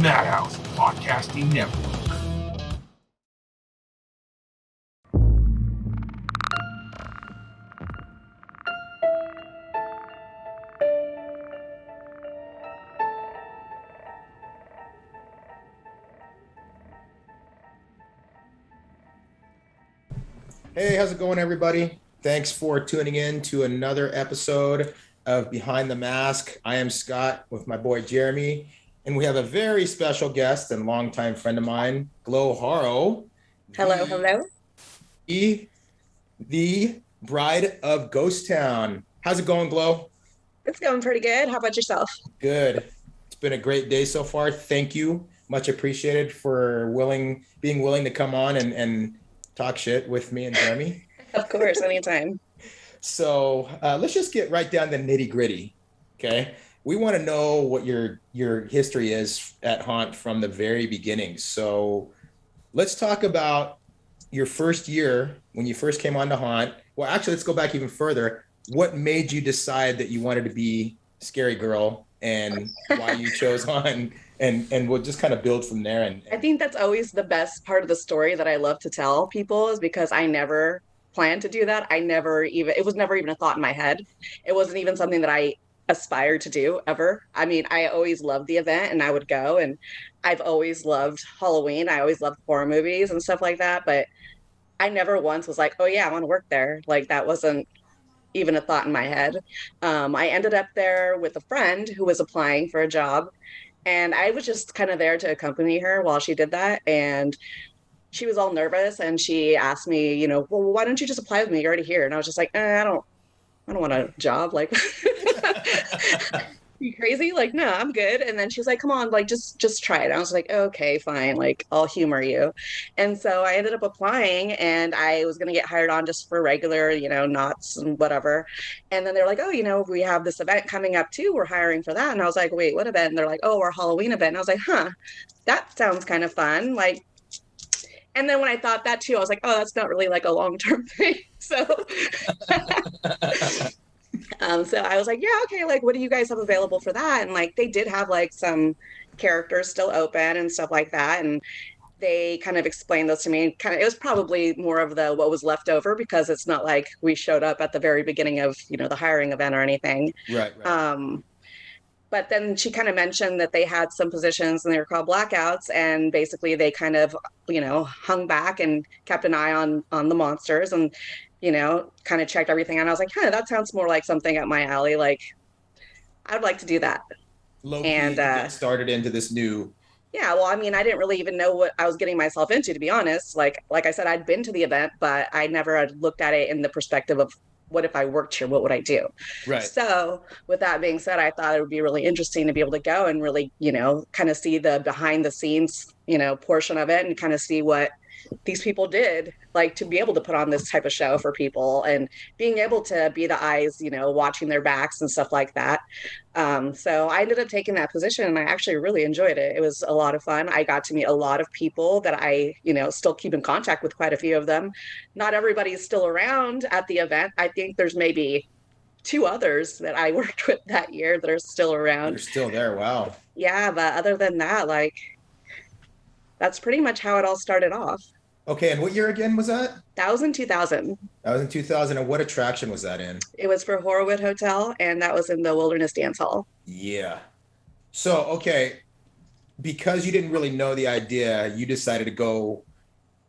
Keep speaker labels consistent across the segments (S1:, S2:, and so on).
S1: Madhouse Podcasting Network.
S2: Hey, how's it going, everybody? Thanks for tuning in to another episode of Behind the Mask. I am Scott with my boy Jeremy, and we have a very special guest and longtime friend of mine, Gloria Haro.
S3: Hello.
S2: The bride of Ghost Town. How's it going, Glo?
S3: It's going pretty good. How about yourself?
S2: Good. It's been a great day so far. Thank you. Much appreciated for being willing to come on and talk shit with me and Jeremy.
S3: Of course, anytime.
S2: So let's just get right down to nitty gritty. Okay. We want to know what your history is at Haunt from the very beginning. So let's talk about your first year when you first came on to Haunt. Well, actually, let's go back even further. What made you decide that you wanted to be Scary Girl and why you chose Haunt? And we'll just kind of build from there. And
S3: I think that's always the best part of the story that I love to tell people, is because I never planned to do that. It was never even a thought in my head. It wasn't even something that I aspired to do ever. I mean, I always loved the event and I would go, and I've always loved Halloween. I always loved horror movies and stuff like that. But I never once was like, oh yeah, I want to work there. Like, that wasn't even a thought in my head. I ended up there with a friend who was applying for a job. And I was just kind of there to accompany her while she did that. And she was all nervous and she asked me, well, why don't you just apply with me? You're already here. And I was just like, I don't want a job. Like, you crazy? Like, no, I'm good. And then she's like, come on, like, just try it. I was like, okay, fine. Like, I'll humor you. And so I ended up applying, and I was going to get hired on just for regular, knots and whatever. And then they're like, oh, we have this event coming up too. We're hiring for that. And I was like, wait, what event? And they're like, oh, our Halloween event. And I was like, that sounds kind of fun. Like, and then when I thought that too, I was like, oh, that's not really like a long-term thing. So so I was like, yeah, okay, like, what do you guys have available for that? And like, they did have like some characters still open and stuff like that. And they kind of explained those to me. It was probably more of what was left over, because it's not like we showed up at the very beginning of, the hiring event or anything.
S2: Right.
S3: But then she kind of mentioned that they had some positions and they were called blackouts. And basically they kind of, hung back and kept an eye on the monsters and, kind of checked everything. And I was like, that sounds more like something up my alley. Like, I'd like to do that.
S2: Low-key and get started into this new.
S3: Yeah, well, I mean, I didn't really even know what I was getting myself into, to be honest. Like I said, I'd been to the event, but I never had looked at it in the perspective of, what if I worked here? What would I do?
S2: Right.
S3: So with that being said, I thought it would be really interesting to be able to go and really, kind of see the behind the scenes, portion of it, and kind of see what these people did, like, to be able to put on this type of show for people and being able to be the eyes, watching their backs and stuff like that. So I ended up taking that position, and I actually really enjoyed it. It was a lot of fun. I got to meet a lot of people that I, still keep in contact with, quite a few of them. Not everybody's still around at the event. I think there's maybe 2 others that I worked with that year that are still around.
S2: You're still there. Wow.
S3: Yeah. But other than that, like, that's pretty much how it all started off.
S2: Okay, and what year again was that?
S3: That was in 2000.
S2: That was in 2000, and what attraction was that in?
S3: It was for Horrorwood Hotel, and that was in the Wilderness Dance Hall.
S2: Yeah. So, okay, because you didn't really know the idea, you decided to go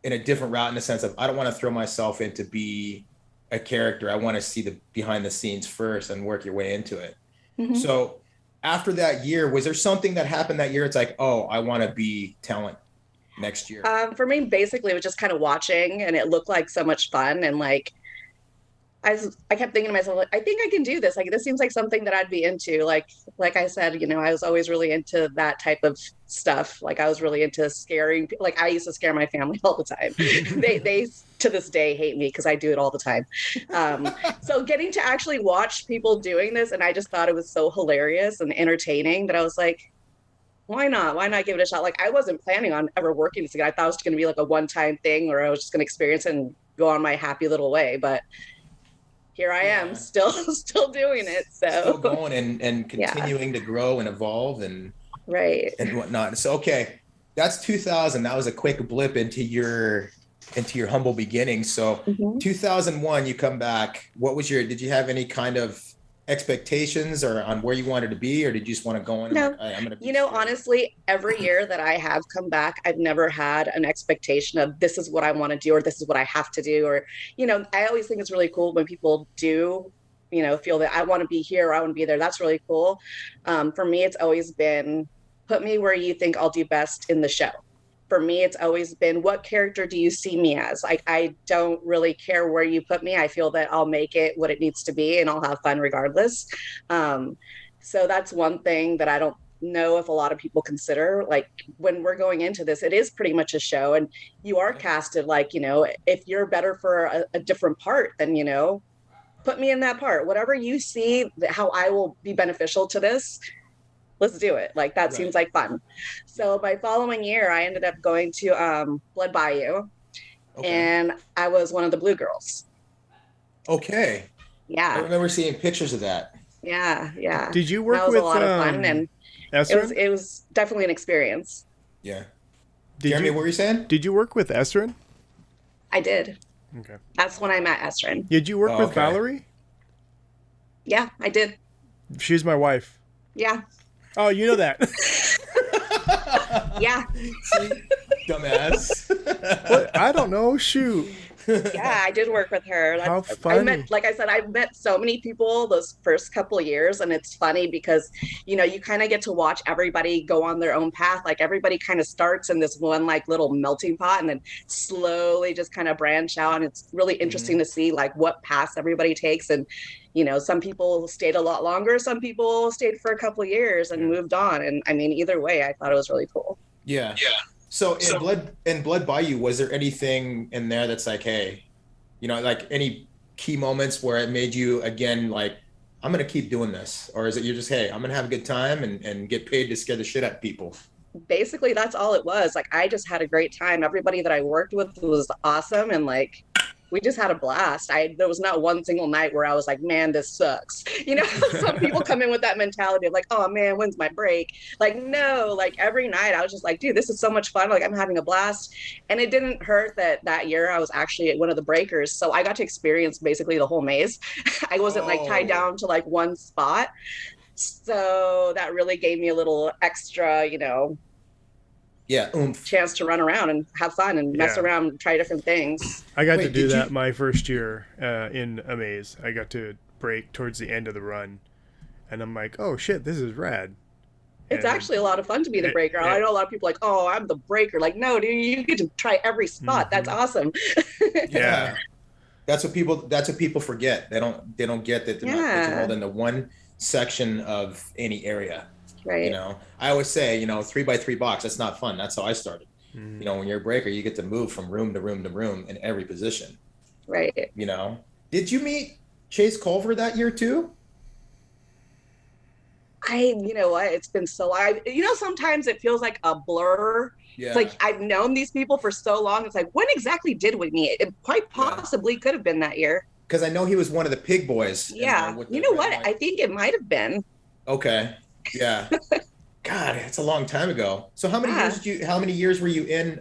S2: in a different route, in the sense of, I don't want to throw myself in to be a character. I want to see the behind the scenes first and work your way into it. Mm-hmm. So after that year, was there something that happened that year? It's like, oh, I want to be talent next year.
S3: For me, basically, it was just kind of watching, and it looked like so much fun. And like, I kept thinking to myself, like, I think I can do this. Like, this seems like something that I'd be into. Like I said, I was always really into that type of stuff. Like, I was really into scaring. Like, I used to scare my family all the time. They to this day hate me because I do it all the time. So getting to actually watch people doing this, and I just thought it was so hilarious and entertaining that I was like, why not? Why not give it a shot? Like, I wasn't planning on ever working this again. I thought it was going to be like a one-time thing, or I was just going to experience it and go on my happy little way. But here I am, still doing it. So
S2: still going and continuing to grow and evolve. And
S3: Right.
S2: and whatnot. So okay, that's 2000. That was a quick blip into your humble beginnings. So
S3: Mhm.
S2: 2001, you come back. What was did you have any kind of expectations or on where you wanted to be, or did you just want to go in and
S3: No,
S2: like, hey, I'm gonna be
S3: honestly, every year that I have come back, I've never had an expectation of this is what I want to do or this is what I have to do. Or, I always think it's really cool when people do, feel that I want to be here or I want to be there. That's really cool. For me, it's always been put me where you think I'll do best in the show. For me, it's always been what character do you see me as? Like, I don't really care where you put me. I feel that I'll make it what it needs to be and I'll have fun regardless. So that's one thing that I don't know if a lot of people consider. Like, when we're going into this, it is pretty much a show and you are casted like, if you're better for a different part, then, put me in that part. Whatever you see, how I will be beneficial to this, let's do it. Like, that seems like fun. So my following year, I ended up going to Blood Bayou, and I was one of the Blue Girls.
S2: Okay.
S3: Yeah.
S2: I remember seeing pictures of that.
S3: Yeah, yeah.
S4: Did you work
S3: that was
S4: with
S3: a lot of fun, and it was definitely an experience.
S2: Yeah. Jeremy, what were you saying?
S4: Did you work with Esrin?
S3: I did.
S4: Okay.
S3: That's when I met Esrin.
S4: Did you work with Valerie?
S3: Yeah, I did.
S4: She's my wife.
S3: Yeah.
S4: Oh, you know that.
S3: Yeah.
S2: Dumbass.
S4: What? I don't know. Shoot.
S3: Yeah, I did work with her.
S4: How funny.
S3: Like I said, I've met so many people those first couple of years, and it's funny because, you kind of get to watch everybody go on their own path. Like, everybody kind of starts in this one like little melting pot and then slowly just kind of branch out. And it's really interesting to see like what paths everybody takes. And, some people stayed a lot longer. Some people stayed for a couple of years and moved on. And I mean, either way, I thought it was really cool.
S2: Yeah. Yeah. So in Blood Bayou, was there anything in there that's like, hey, like any key moments where it made you again like, I'm gonna keep doing this, or is it you're just, hey, I'm gonna have a good time and get paid to scare the shit out of people?
S3: Basically, that's all it was. Like, I just had a great time. Everybody that I worked with was awesome, and like, we just had a blast. There was not one single night where I was like, man, this sucks. Some people come in with that mentality of like, oh man, when's my break? Like, no, like every night I was just like, dude, this is so much fun. Like, I'm having a blast. And it didn't hurt that year I was actually one of the breakers. So I got to experience basically the whole maze. I wasn't like tied down to like one spot. So that really gave me a little extra, chance to run around and have fun and mess around and try different things.
S4: I got to do that my first year in a maze. I got to break towards the end of the run, and I'm like, oh shit, this is rad.
S3: It's actually a lot of fun to be the breaker. I know a lot of people like, oh, I'm the breaker. Like, no, dude, you get to try every spot. That's awesome.
S2: Yeah. That's what people forget. They don't get that they're not pigeonholed into one section of any area.
S3: Right.
S2: I always say, 3x3 box, that's not fun. That's how I started. When you're a breaker, you get to move from room to room to room in every position.
S3: Right.
S2: Did you meet Chase Culver that year too?
S3: You know what? It's been sometimes it feels like a blur. Yeah. It's like I've known these people for so long. It's like, when exactly did we meet? It quite possibly could have been that year.
S2: Because I know he was one of the pig boys.
S3: Yeah. You know what? I think it might have been.
S2: Okay. Yeah. God, it's a long time ago. So how many years were you in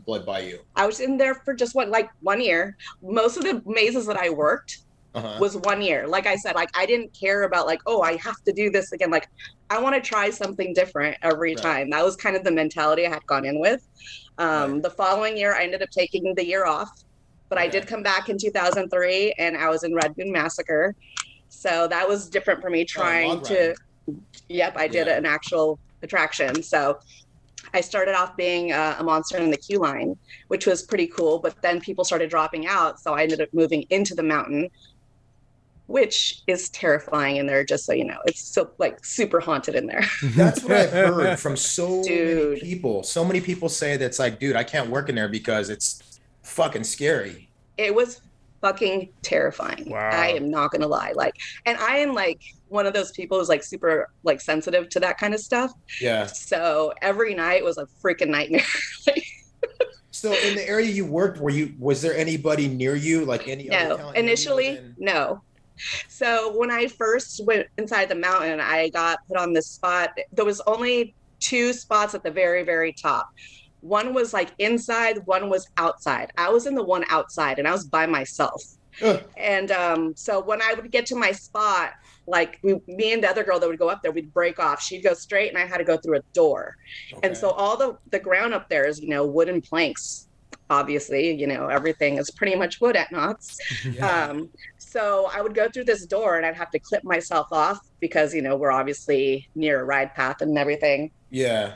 S2: Blood Bayou?
S3: I was in there for just 1 year. Most of the mazes that I worked was 1 year. Like I said, like I didn't care about like, oh, I have to do this again. Like, I want to try something different every time. That was kind of the mentality I had gone in with. The following year, I ended up taking the year off, but I did come back in 2003 and I was in Red Moon Massacre. So that was different for me trying to... Yep, I did an actual attraction. So I started off being a monster in the queue line, which was pretty cool. But then people started dropping out. So I ended up moving into the mountain, which is terrifying in there, just so you know. It's so like super haunted in there.
S2: That's what I've heard from so many people. So many people say that's like, dude, I can't work in there because it's fucking scary.
S3: It was fucking terrifying.
S4: Wow.
S3: I am not gonna lie. Like, and I am like one of those people who's like super like sensitive to that kind of stuff.
S2: Yeah.
S3: So every night was a freaking nightmare.
S2: So in the area you worked, was there anybody near you? Like any other talent?
S3: Initially, no. So when I first went inside the mountain, I got put on this spot. There was only two spots at the very, very top. One was like inside, one was outside. I was in the one outside and I was by myself.
S2: Ugh.
S3: And so when I would get to my spot, like me and the other girl that would go up there, we'd break off. She'd go straight and I had to go through a door.
S2: Okay.
S3: And so all the ground up there is, wooden planks. Obviously, everything is pretty much wood at Knott's.
S2: Yeah.
S3: So I would go through this door and I'd have to clip myself off because, we're obviously near a ride path and everything.
S2: Yeah.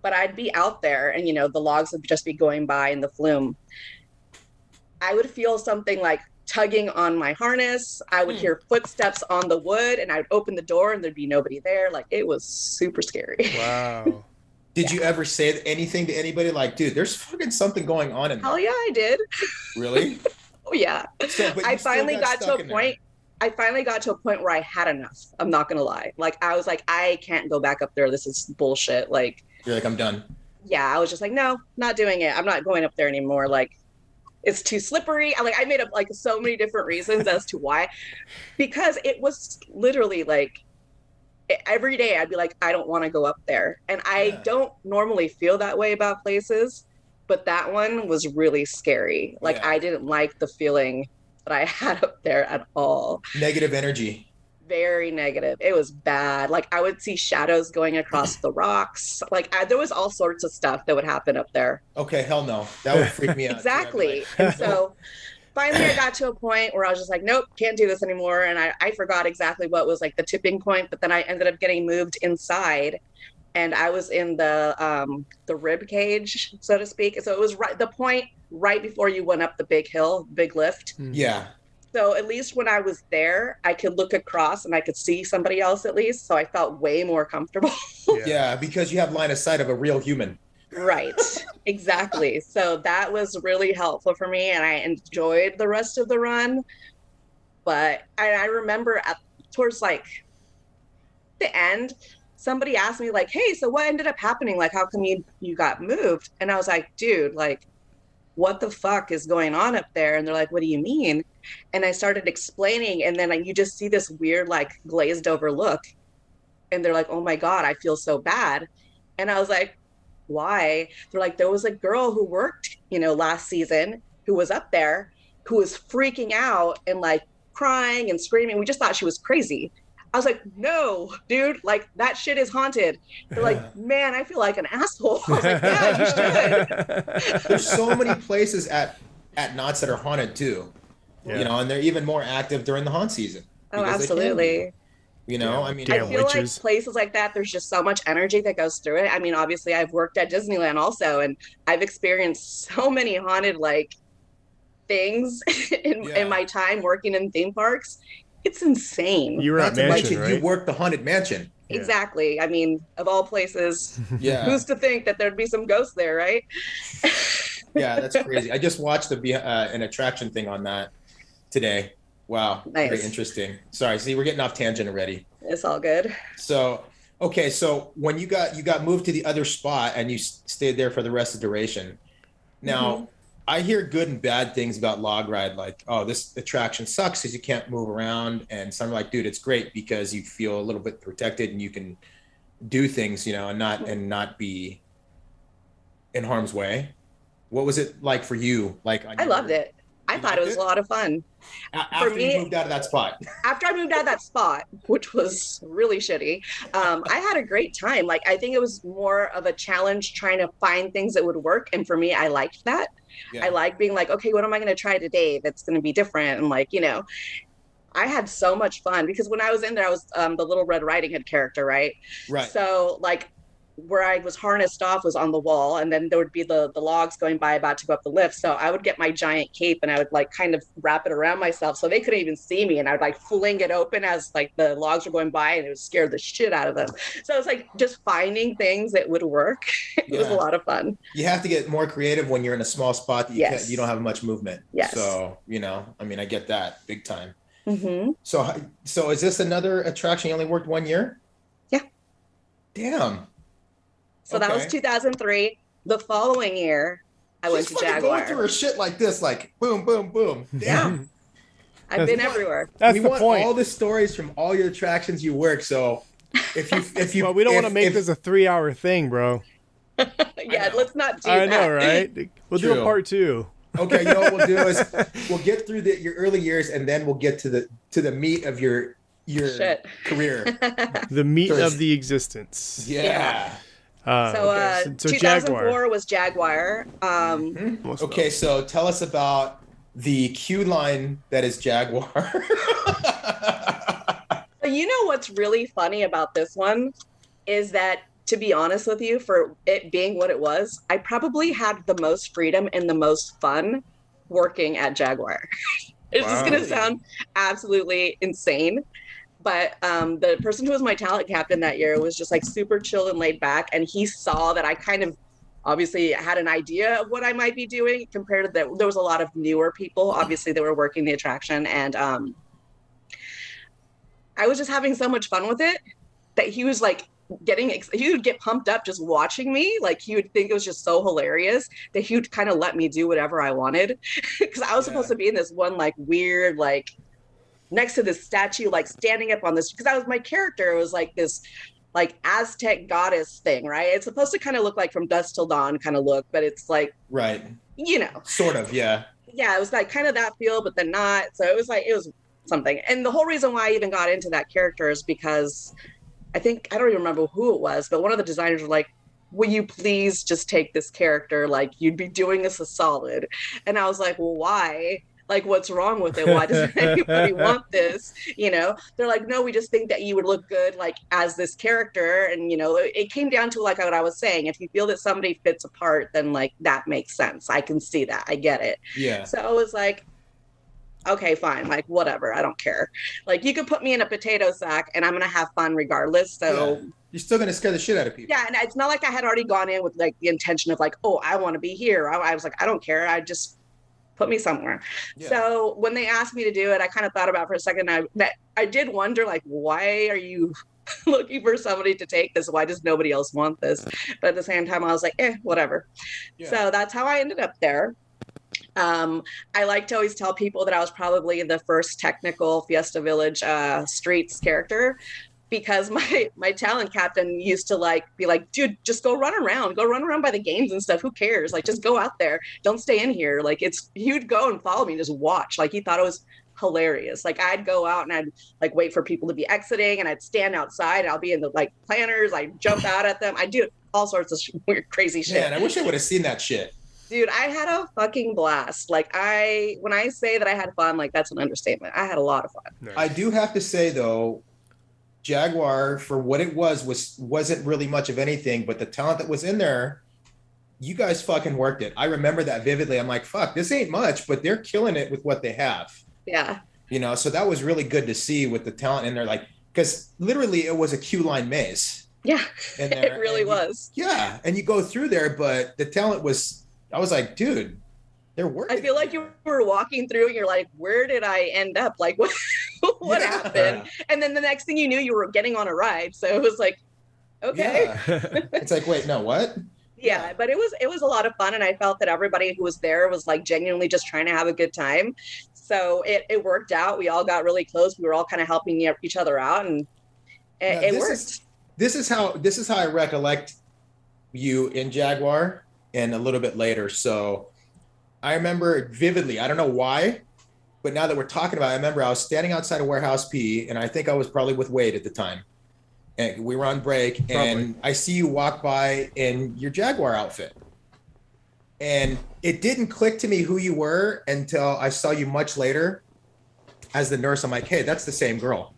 S3: But I'd be out there and, the logs would just be going by in the flume. I would feel something like tugging on my harness. I would hear footsteps on the wood and I'd open the door and there'd be nobody there. Like, it was super scary.
S4: Wow.
S2: Did you ever say anything to anybody like, dude, there's fucking something going on in there?
S3: Hell yeah, I did.
S2: Really?
S3: Oh yeah.
S2: So, but
S3: I
S2: you still
S3: finally got to
S2: stuck
S3: a
S2: in there.
S3: point. I finally got to a point where I had enough. I'm not gonna lie. Like, I was like, I can't go back up there. This is bullshit. Like,
S2: You're like, I'm done.
S3: yeah, I was just like, no, not doing it. I'm not going up there anymore. Like, it's too slippery. I made up like so many different reasons as to why, because it was literally like every day I'd be like, I don't want to go up there. And I don't normally feel that way about places, but that one was really scary. Like,
S2: Yeah.
S3: I didn't like the feeling that I had up there at all.
S2: Negative energy.
S3: Very negative. It was bad. Like, I would see shadows going across the rocks. Like, there was all sorts of stuff that would happen up there.
S2: Okay, hell no. That would freak me out.
S3: Exactly. And so finally I got to a point where I was just like, nope, can't do this anymore. And I forgot exactly what was like the tipping point, but then I ended up getting moved inside and I was in the rib cage, so to speak. So it was the point right before you went up the big hill, big lift.
S2: Yeah.
S3: So at least when I was there, I could look across and I could see somebody else at least. So I felt way more comfortable.
S2: Yeah, because you have line of sight of a real human.
S3: Right. Exactly. So that was really helpful for me and I enjoyed the rest of the run. But I remember towards like the end, somebody asked me like, hey, so what ended up happening? Like, how come you got moved? And I was like, dude, like, what the fuck is going on up there? And they're like, what do you mean? And I started explaining and then you just see this weird, like glazed over look. And they're like, oh my God, I feel so bad. And I was like, why? They're like, there was a girl who worked, last season who was up there, who was freaking out and like crying and screaming. We just thought she was crazy. I was like, no, dude, like that shit is haunted. They're like, man, I feel like an asshole. I was like, yeah, you should.
S2: There's so many places at Knott's that are haunted too.
S4: Yeah.
S2: And they're even more active during the haunt season.
S3: Oh,
S2: because they can
S3: absolutely.
S2: be. I mean,
S4: Damn
S3: I feel
S4: witches.
S3: like places like that, there's just so much energy that goes through it. I mean, obviously, I've worked at Disneyland also, and I've experienced so many haunted like things in my time working in theme parks. It's insane.
S4: You were
S2: not
S4: at
S2: to
S4: Mansion,
S2: mention
S4: right?
S2: you worked the haunted mansion.
S4: Yeah.
S3: Exactly. I mean, of all places,
S2: Yeah.
S3: who's to think that there'd be some ghosts there, right?
S2: Yeah, that's crazy. I just watched an attraction thing on that today. Wow,
S3: Nice.
S2: very interesting. Sorry, see, we're getting off tangent already.
S3: It's all good.
S2: So, okay, so when you got moved to the other spot and you stayed there for the rest of the duration. Now, I hear good and bad things about Log Ride, like, oh, this attraction sucks because you can't move around, and some are like, dude, it's great because you feel a little bit protected and you can do things, and not be in harm's way. What was it like for you? Like,
S3: I loved it. I thought it was a lot of fun.
S2: After
S3: me-
S2: you moved out of that spot.
S3: After I moved out of that spot, which was really shitty, I had a great time. Like, I think it was more of a challenge trying to find things that would work. And for me, I liked that.
S2: Yeah.
S3: I like being like, okay, what am I going to try today that's going to be different? And like, I had so much fun because when I was in there, I was the Little Red Riding Hood character, right?
S2: Right.
S3: So like where I was harnessed off was on the wall, and then there would be the logs going by about to go up the lift. So I would get my giant cape and I would like kind of wrap it around myself so they couldn't even see me, and I would like fling it open as like the logs were going by, and it would scare the shit out of them. So it's like just finding things that would work. It was a lot of fun.
S2: You have to get more creative when you're in a small spot that you don't have much movement.
S3: Yes.
S2: So, I mean, I get that big time.
S3: Mm-hmm.
S2: So is this another attraction you only worked 1 year?
S3: Yeah.
S2: Damn.
S3: So that was
S2: Okay.
S3: 2003. The following year, I went to
S2: She's fucking
S3: Jaguar.
S2: going through her shit like this, like boom, boom, boom. Damn.
S3: I've been everywhere.
S4: That's
S2: we
S4: the
S2: want
S4: point.
S2: all the stories from all your attractions you work. So if you
S4: Well, we don't want to
S2: if-
S4: make
S2: if-
S4: this a 3-hour thing, bro.
S3: Yeah,
S2: know.
S3: let's not do
S4: I
S3: that.
S4: know, right? We'll do a
S2: True.
S4: part 2.
S2: Okay, you know what we'll do is we'll get through your early years, and then we'll get to the meat of your
S3: Shit.
S2: career.
S4: The meat
S2: So it's-
S4: of the existence.
S2: Yeah.
S3: So,
S4: So
S3: 2004
S4: Jaguar.
S3: was Jaguar.
S4: Most
S2: Okay, so tell us about the Q line that is Jaguar.
S3: So you know what's really funny about this one is that, to be honest with you, for it being what it was, I probably had the most freedom and the most fun working at Jaguar. It's just going to sound absolutely insane. But the person who was my talent captain that year was just like super chill and laid back. And he saw that I kind of obviously had an idea of what I might be doing compared to that. There was a lot of newer people, obviously, that were working the attraction. And I was just having so much fun with it that he was like he would get pumped up just watching me. Like he would think it was just so hilarious that he would kind of let me do whatever I wanted. Because I was supposed to be in this one like weird, like next to this statue, like standing up on this, because that was my character. It was like this like Aztec goddess thing, right? It's supposed to kind of look like From Dusk Till Dawn kind of look, but it's like,
S2: Right.
S3: you know,
S2: Sort of, yeah.
S3: yeah, it was like kind of that feel, but then not. So it was something. And the whole reason why I even got into that character is because I don't even remember who it was, but one of the designers was like, will you please just take this character? Like, you'd be doing us a solid. And I was like, well, why? Like, what's wrong with it? Why doesn't anybody want this? You know, they're like, no, we just think that you would look good, like, as this character. And, you know, it came down to, like, what I was saying. If you feel that somebody fits a part, then, like, that makes sense. I can see that. I get it.
S2: Yeah.
S3: So I was like, okay, fine, like whatever, I don't care. Like you could put me in a potato sack and I'm gonna have fun regardless. So
S2: You're still gonna scare the shit out of people.
S3: yeah, and it's not like I had already gone in with like the intention of like, oh, I want to be here. I was like, I don't care. I just put me somewhere.
S2: Yeah.
S3: So when they asked me to do it, I kind of thought about it for a second. I did wonder, like, why are you looking for somebody to take this? Why does nobody else want this? But at the same time, I was like, whatever.
S2: Yeah.
S3: So that's how I ended up there. I like to always tell people that I was probably the first technical Fiesta Village streets character, because my talent captain used to like be like, dude, just go run around by the games and stuff. Who cares? Like, just go out there. Don't stay in here. Like, he would go and follow me and just watch. Like, he thought it was hilarious. Like, I'd go out and I'd like wait for people to be exiting and I'd stand outside. And I'll be in the like planners. I'd jump out at them. I do all sorts of weird, crazy shit.
S2: Man, I wish I would have seen that shit.
S3: Dude, I had a fucking blast. Like, when I say that I had fun, like, that's an understatement. I had a lot of fun.
S4: Nice.
S2: I do have to say though, Jaguar, for what it wasn't really much of anything, but the talent that was in there, you guys fucking worked it. I remember that vividly. I'm like, fuck, this ain't much, but they're killing it with what they have.
S3: Yeah.
S2: You know, so that was really good to see with the talent in there, like, because literally it was a queue line maze.
S3: Yeah,
S2: in there.
S3: it really was.
S2: Yeah, and you go through there, but the talent was, I was like, dude, they're working.
S3: I feel like you were walking through and you're like, where did I end up? Like, what happened? And then the next thing you knew, you were getting on a ride. So it was like, okay.
S2: Yeah. It's like, wait, no, what?
S3: Yeah, but it was a lot of fun. And I felt that everybody who was there was like genuinely just trying to have a good time. So it worked out. We all got really close. We were all kind of helping each other out, and it worked.
S2: This is how I recollect you in Jaguar and a little bit later. So I remember vividly, I don't know why, but now that we're talking about it, I remember I was standing outside of Warehouse P, and I think I was probably with Wade at the time. And we were on break, and I see you walk by in your Jaguar outfit. And it didn't click to me who you were until I saw you much later as the nurse. I'm like, hey, that's the same girl.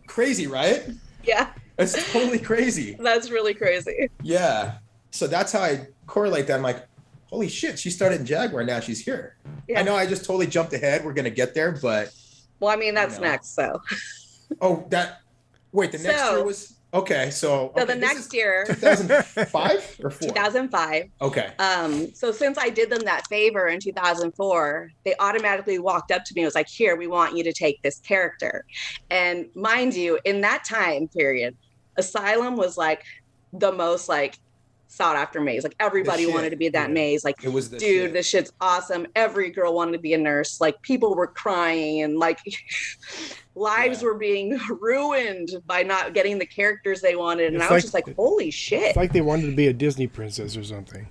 S2: Crazy, right?
S3: Yeah.
S2: It's totally crazy.
S3: That's really crazy.
S2: Yeah. So that's how I correlate that. I'm like, holy shit, she started in Jaguar, now she's here.
S3: Yeah.
S2: I know I just totally jumped ahead. We're going to get there, but.
S3: Well, I mean, that's next, so.
S2: Oh, the next year was, okay, so.
S3: So the next year.
S2: 2005 or 4?
S3: 2005.
S2: Okay.
S3: So since I did them that favor in 2004, they automatically walked up to me and was like, here, we want you to take this character. And mind you, in that time period, Asylum was like the most like sought after maze. Like everybody
S2: shit.
S3: wanted to be that
S4: Yeah.
S3: maze. Like,
S2: It was the
S3: dude,
S2: shit.
S3: this shit's awesome. Every girl wanted to be a nurse. Like people were crying and like lives
S2: Yeah.
S3: were being ruined by not getting the characters they wanted. And
S4: It's
S3: I was
S4: like-
S3: just like, holy shit.
S4: It's like they wanted to be a Disney princess or something.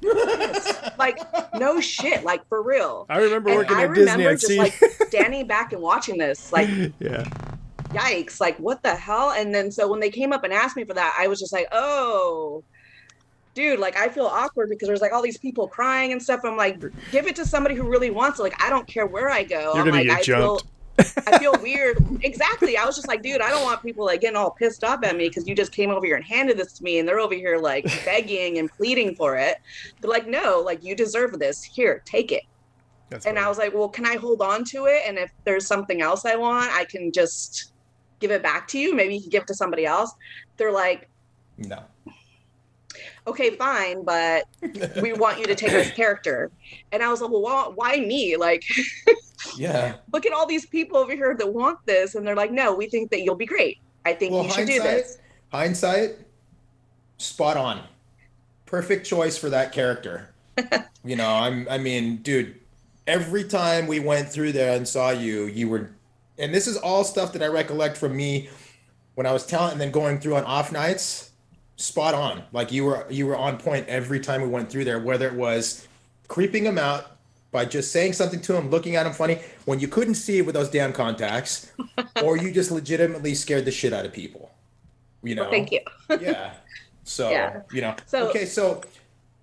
S3: Like, no shit, like for real.
S4: I remember
S3: And
S4: working
S3: I
S4: at Disney.
S3: remember
S4: I'd
S3: just
S4: see.
S3: like standing back and watching this, like,
S4: Yeah.
S3: yikes, like what the hell? And then so when they came up and asked me for that, I was just like, oh, dude, like I feel awkward because there's like all these people crying and stuff. I'm like, give it to somebody who really wants it. Like, I don't care where I go.
S4: You're
S3: I'm
S4: gonna
S3: like,
S4: get jumped.
S3: I feel weird. Exactly. I was just like, dude, I don't want people like getting all pissed off at me because you just came over here and handed this to me and they're over here like begging and pleading for it. But like, no, like you deserve this. Here, take it.
S4: That's
S3: And I
S4: funny.
S3: was like, well, can I hold on to it? And if there's something else I want, I can just give it back to you. Maybe you can give it to somebody else. They're like,
S2: No.
S3: okay, fine, but we want you to take this character. And I was like, well, why me? Like,
S2: Yeah.
S3: look at all these people over here that want this. And they're like, no, we think that you'll be great. I think
S2: Well,
S3: you should do this.
S2: hindsight, spot on. Perfect choice for that character. You know, I mean, dude, every time we went through there and saw you, you were, and this is all stuff that I recollect from me when I was talent and then going through on off nights, spot on. Like you were on point every time we went through there, whether it was creeping him out by just saying something to him, looking at him funny when you couldn't see it with those damn contacts, or you just legitimately scared the shit out of people. You know?
S3: Well, thank you.
S2: Yeah. So,
S3: Yeah.
S2: you know,
S3: So-
S2: okay. So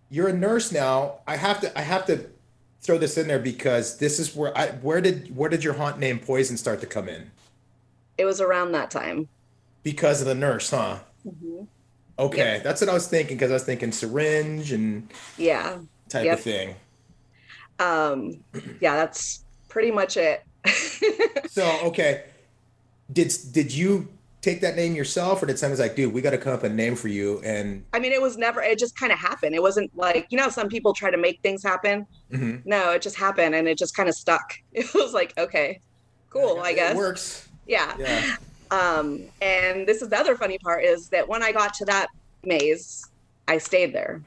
S2: you're a nurse now. I have to throw this in there because this is where did your haunt name Poison start to come in?
S3: It was around that time.
S2: Because of the nurse, huh?
S3: Mhm.
S2: Okay.
S3: Yep.
S2: That's what I was thinking. Cause I was thinking syringe and
S3: Yeah.
S2: type
S3: Yep.
S2: of thing.
S3: Yeah, that's pretty much it.
S2: So, okay. Did you take that name yourself or did someone like, dude, we got to come up with a name for you? And
S3: I mean, it just kind of happened. It wasn't like, some people try to make things happen.
S2: mhm.
S3: No, it just happened and it just kind of stuck. It was like, okay, cool, I guess.
S2: It works.
S3: Yeah.
S2: Yeah.
S3: And this is the other funny part is that when I got to that maze, I stayed there.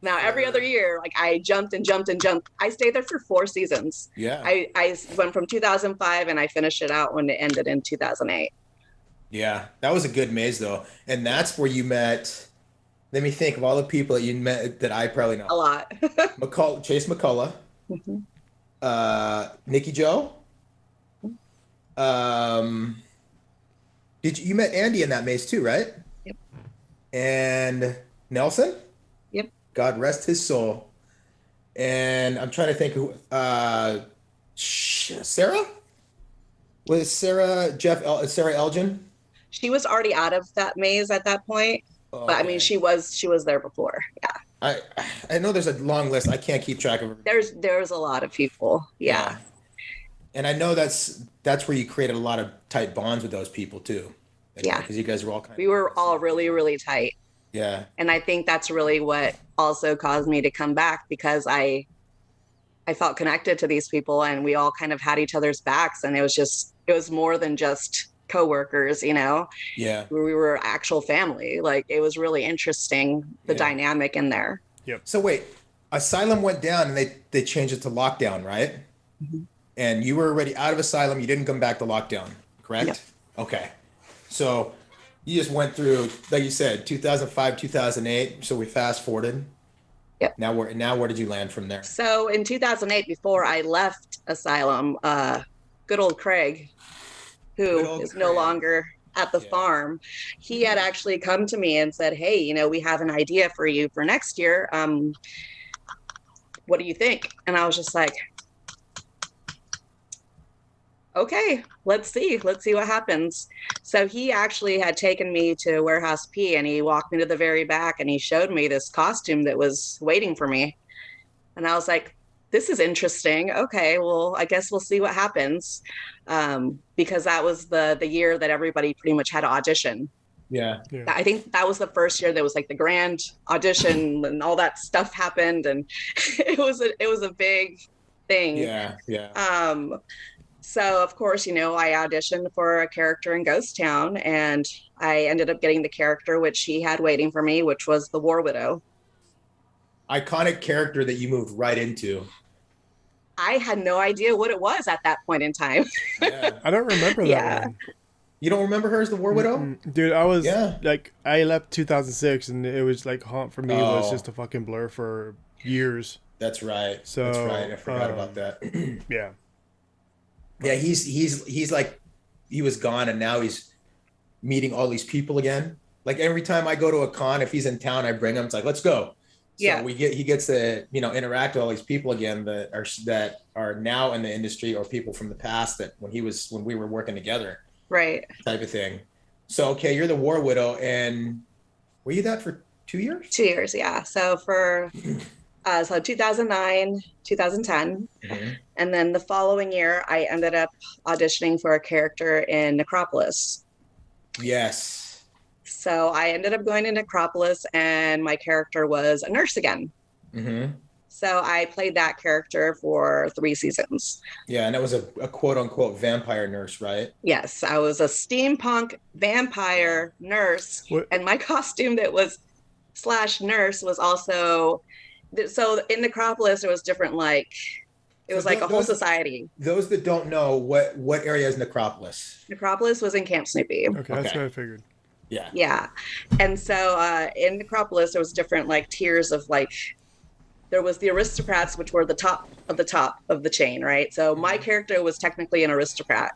S3: Now, every other year, like I jumped and jumped and jumped. I stayed there for 4 seasons.
S2: Yeah.
S3: I went from 2005 and I finished it out when it ended in 2008.
S2: Yeah, that was a good maze though, and that's where you met. Let me think of all the people that you met that I probably know.
S3: A lot.
S2: Chase McCullough,
S3: Mhm.
S2: Nikki Joe. You met Andy in that maze too, right?
S3: Yep.
S2: And Nelson.
S3: Yep.
S2: God rest his soul. And I'm trying to think who. Sarah. Was Sarah Sarah Elgin?
S3: She was already out of that maze at that point, but I mean,
S2: Okay.
S3: she was there before. Yeah,
S2: I know there's a long list. I can't keep track of it.
S3: there's a lot of people. Yeah.
S2: And I know that's where you created a lot of tight bonds with those people too.
S3: Yeah.
S2: Because you guys were all
S3: We were all really, really tight.
S2: Yeah.
S3: And I think that's really what also caused me to come back because I felt connected to these people and we all kind of had each other's backs. And it was more than just coworkers,
S2: Yeah.
S3: we were actual family. Like it was really interesting, the
S2: Yeah.
S3: dynamic in there.
S2: So wait, Asylum went down and they changed it to lockdown, right?
S3: Mhm.
S2: And you were already out of Asylum. You didn't come back to lockdown, correct?
S3: Yep.
S2: Okay. So you just went through, like you said, 2005, 2008. So we fast forwarded.
S3: Yep.
S2: Now where did you land from there?
S3: So in 2008, before I left Asylum, good old Craig,
S2: Good
S3: who
S2: old
S3: is no
S2: Craig.
S3: longer at the
S2: Yeah.
S3: farm, he had actually come to me and said, hey, we have an idea for you for next year. What do you think? And I was just like, okay, let's see what happens. So he actually had taken me to Warehouse P and he walked me to the very back and he showed me this costume that was waiting for me. And I was like, this is interesting. Okay, well, I guess we'll see what happens. Because that was the year that everybody pretty much had to audition.
S2: Yeah.
S3: I think that was the first year there was like the grand audition and all that stuff happened. And it was a big thing.
S2: Yeah. Yeah.
S3: So of course, I auditioned for a character in Ghost Town and I ended up getting the character which he had waiting for me, which was the War Widow.
S2: iconic character that you moved right into?
S3: I had no idea what it was at that point in time.
S2: Yeah.
S4: I don't remember that
S3: Yeah.
S4: one.
S2: You don't remember her as the War Widow?
S4: Dude, I was
S2: Yeah.
S4: like, I left 2006, and it was like Haunt for me was
S2: Oh.
S4: just a fucking blur for years.
S2: That's right.
S4: So,
S2: That's right. I forgot about that.
S4: Yeah.
S2: Yeah, he's like, he was gone and now he's meeting all these people again. Like every time I go to a con, if he's in town, I bring him. It's like, let's go. So
S3: Yeah.
S2: he gets to, interact with all these people again that are now in the industry, or people from the past that when we were working together,
S3: Right.
S2: type of thing. So, okay, you're the War Widow, and were you that for 2 years?
S3: 2 years, yeah. So for 2009, 2010, and then the following year, I ended up auditioning for a character in Necropolis.
S2: Yes.
S3: So I ended up going to Necropolis, and my character was a nurse again.
S2: Mm-hmm.
S3: So I played that character for 3 seasons.
S2: Yeah, and it was a quote unquote vampire nurse, right?
S3: Yes, I was a steampunk vampire nurse, and my costume that was /nurse was also. So in Necropolis, it was different. It was like a whole society.
S2: Those that don't know, what area is Necropolis?
S3: Necropolis was in Camp Snoopy.
S4: Okay, that's what I figured.
S2: Yeah.
S3: Yeah, and so in Necropolis, there was different tiers of there was the aristocrats, which were the top of the chain, right? So my character was technically an aristocrat.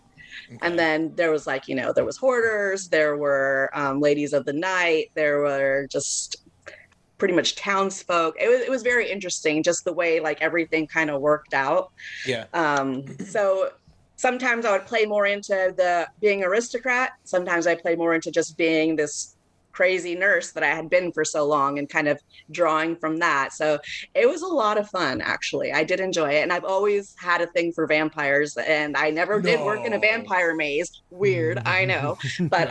S3: Okay. And then there was there was hoarders, there were ladies of the night, there were just pretty much townsfolk. It was very interesting, just the way everything kind of worked out.
S2: Yeah.
S3: So sometimes I would play more into the being aristocrat. Sometimes I play more into just being this crazy nurse that I had been for so long, and kind of drawing from that. So it was a lot of fun, actually. I did enjoy it. And I've always had a thing for vampires, and I never did work in a vampire maze. Weird, I know. But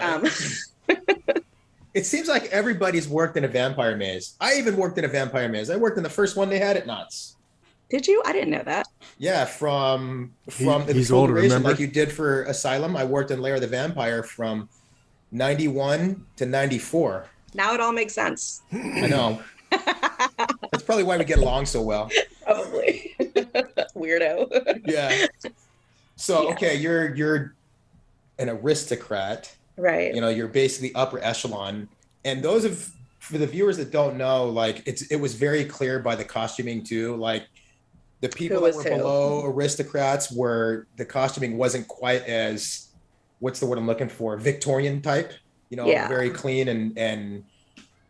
S2: it seems like everybody's worked in a vampire maze. I even worked in a vampire maze. I worked in the first one they had at Knott's.
S3: Did you? I didn't know that.
S2: Yeah, from
S4: he's old, remember?
S2: Like you did for Asylum. I worked in Lair of the Vampire from 91 to 94.
S3: Now it all makes sense.
S2: I know. That's probably why we get along so well.
S3: Probably. Weirdo.
S2: Yeah. So, okay, you're an aristocrat.
S3: Right.
S2: You're basically upper echelon. And for the viewers that don't know, it was very clear by the costuming too. The people that were below aristocrats the costuming wasn't quite as, what's the word I'm looking for? Victorian type, very clean and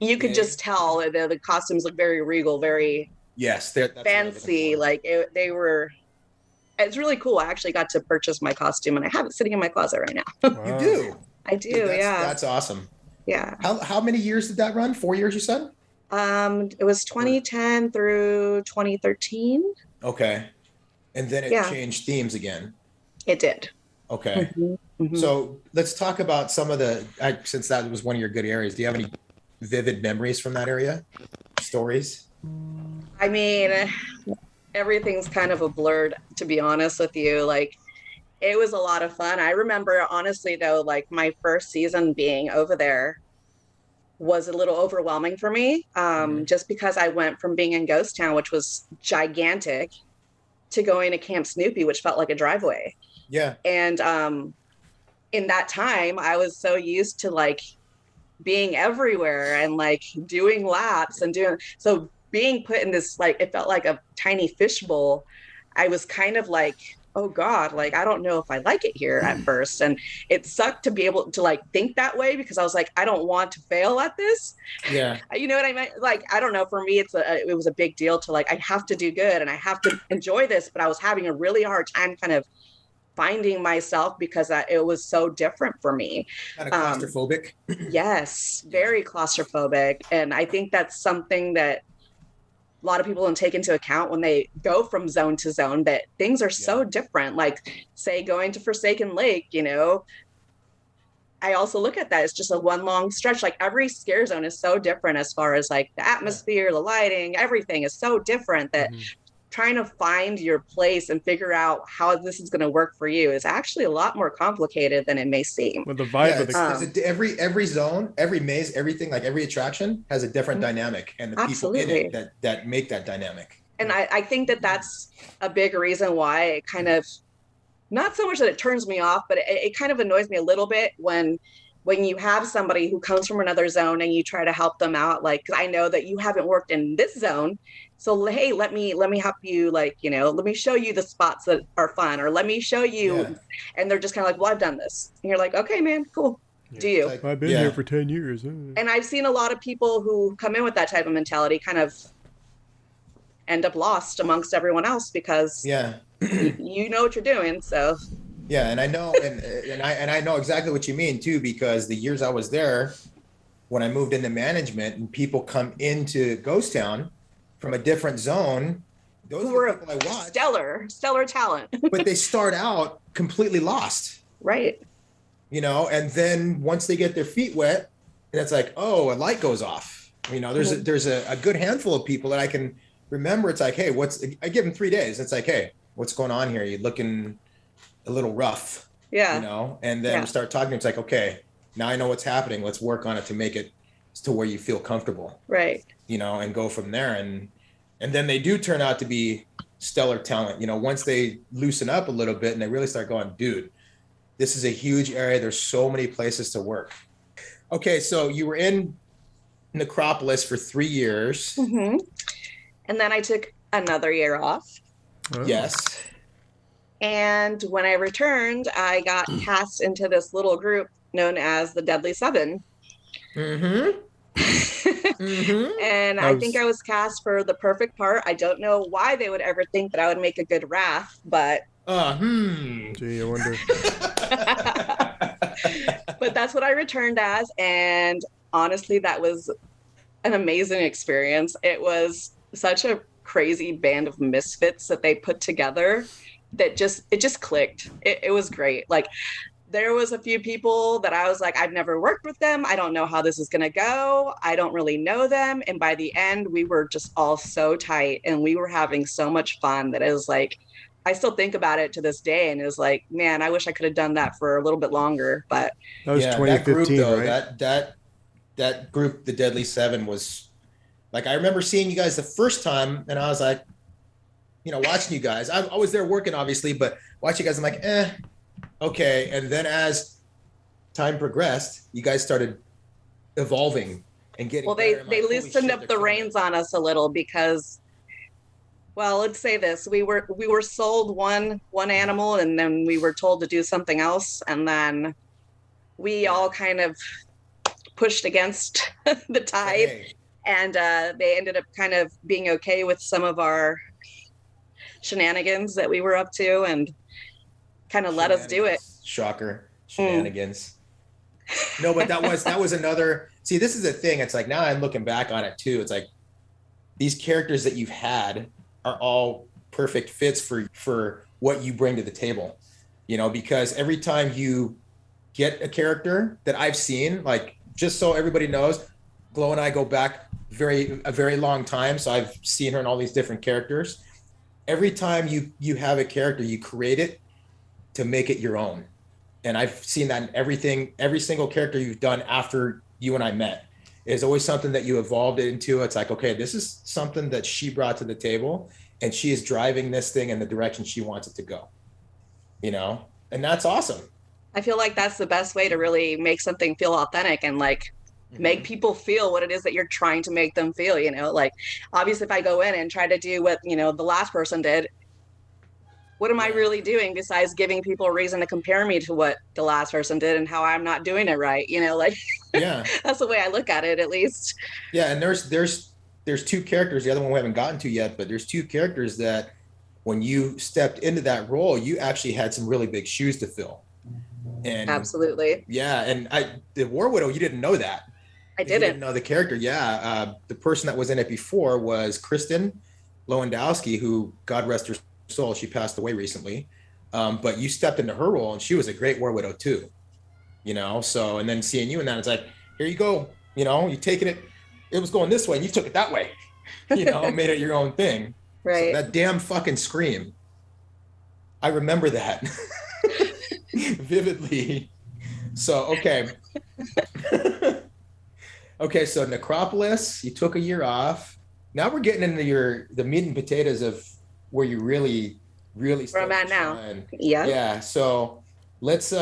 S3: you could just tell the costumes look very regal, very
S2: that's
S3: fancy. They were. It's really cool. I actually got to purchase my costume, and I have it sitting in my closet right now.
S2: Wow. You do?
S3: I do.
S2: That's awesome.
S3: Yeah.
S2: How many years did that run? 4 years, you said?
S3: It was 2010 through 2013.
S2: Okay. And then it changed themes again.
S3: It did.
S2: Okay. Mm-hmm. So let's talk about some of since that was one of your good areas, do you have any vivid memories from that area? Stories?
S3: I mean, everything's kind of a blur, to be honest with you. It was a lot of fun. I remember, honestly, though, my first season being over there was a little overwhelming for me, just because I went from being in Ghost Town, which was gigantic, to going to Camp Snoopy, which felt like a driveway.
S2: Yeah.
S3: And in that time, I was so used to being everywhere and doing laps and so being put in this, it felt like a tiny fishbowl. I was kind of oh God, I don't know if I like it here at first. And it sucked to be able to think that way, because I was I don't want to fail at this.
S2: Yeah.
S3: You know what I mean? I don't know, for me, it was a big deal to I have to do good and I have to enjoy this, but I was having a really hard time kind of finding myself, because it was so different for me.
S2: Kind of claustrophobic.
S3: Yes, very claustrophobic. And I think that's something that a lot of people don't take into account when they go from zone to zone, that things are so different. Say going to Forsaken Lake, I also look at that as just a one long stretch. Every scare zone is so different as far as the atmosphere, the lighting, everything is so different that trying to find your place and figure out how this is going to work for you is actually a lot more complicated than it may seem.
S4: Well, the vibe of the
S2: every zone, every maze, everything, like every attraction has a different dynamic, and the people in it that make that dynamic.
S3: And I think that that's a big reason why it kind of, not so much that it turns me off, but it kind of annoys me a little bit when you have somebody who comes from another zone and you try to help them out. Like, 'cause I know that you haven't worked in this zone, so hey, let me help you, like, you know, let me show you the spots that are fun, or let me show you. And they're just kind of like, well, I've done this. And you're like, okay, man, cool. Do you?
S2: Like,
S4: I've been here for 10 years.
S3: And I've seen a lot of people who come in with that type of mentality kind of end up lost amongst everyone else because you know what you're doing. So
S2: yeah, and I know, and I know exactly what you mean too, because the years I was there, when I moved into management, and people come into Ghost Town from a different zone, those
S3: who
S2: are people I watch,
S3: stellar talent,
S2: but they start out completely lost,
S3: right?
S2: You know, and then once they get their feet wet, and it's like, oh, a light goes off. You know, there's a good handful of people that I can remember. It's like, hey, I give them 3 days. It's like, hey, what's going on here? You're looking a little rough, you know, and then we start talking. It's like, okay, now I know what's happening. Let's work on it to make it to where you feel comfortable,
S3: right?
S2: You know, and go from there. And then they do turn out to be stellar talent. You know, once they loosen up a little bit and they really start going, dude, this is a huge area. There's so many places to work. Okay, so you were in Necropolis for 3 years,
S3: and then I took another year off.
S2: Yes.
S3: And when I returned, I got cast into this little group known as the Deadly Seven. And I think I was cast for the perfect part. I don't know why they would ever think that I would make a good Wrath, but
S4: gee, I wonder.
S3: But that's what I returned as, and honestly, that was an amazing experience. It was such a crazy band of misfits that they put together that it just clicked. It was great. Like, there was a few people that I was like, I've never worked with them. I don't know how this is going to go. I don't really know them. And by the end, we were just all so tight and we were having so much fun that it was like, I still think about it to this day. And it was like, man, I wish I could have done that for a little bit longer. But
S4: that was 2015,
S2: that group, though,
S4: right?
S2: That group, the Deadly Seven, was like, I remember seeing you guys the first time and I was like, you know, watching you guys, I was there working obviously, but watching you guys, I'm like, okay. And then as time progressed, you guys started evolving and getting better.
S3: They loosened up the reins on us a little because, well, let's say this, we were sold one animal and then we were told to do something else, and then we all kind of pushed against the tide, and they ended up kind of being okay with some of our shenanigans that we were up to and kind of let us do it.
S2: Shocker. Shenanigans. No, but that was another, see, this is the thing. It's like, now I'm looking back on it too. It's like these characters that you've had are all perfect fits for what you bring to the table, you know, because every time you get a character that I've seen, like, just so everybody knows, Glow and I go back a very long time. So I've seen her in all these different characters. Every time you have a character, you create it to make it your own. And I've seen that in every single character you've done after you and I met. Is always something that you evolved into. It's like, okay, this is something that she brought to the table and she is driving this thing in the direction she wants it to go, you know? And that's awesome.
S3: I feel like that's the best way to really make something feel authentic and like make people feel what it is that you're trying to make them feel, you know? Like, obviously if I go in and try to do what, you know, the last person did, what am I really doing besides giving people a reason to compare me to what the last person did and how I'm not doing it right? You know, like, that's the way I look at it, at least.
S2: Yeah. And there's two characters, the other one we haven't gotten to yet, but there's two characters that when you stepped into that role, you actually had some really big shoes to fill. And
S3: absolutely.
S2: Yeah. And the War Widow, you didn't know that.
S3: I didn't
S2: know the character. Yeah. The person that was in it before was Kristen Lewandowski, who, God rest her soul, she passed away recently. But you stepped into her role and she was a great War Widow too, you know? So, and then seeing you in that, it's like, here you go. You know, you taking it was going this way and you took it that way, you know, made it your own thing.
S3: Right.
S2: So that damn fucking scream. I remember that vividly. So, okay. Okay, so Necropolis, you took a year off. Now we're getting into the meat and potatoes of where you really
S3: Where I'm
S2: start
S3: at
S2: to
S3: now.
S2: shine.
S3: Yeah.
S2: Yeah. So let's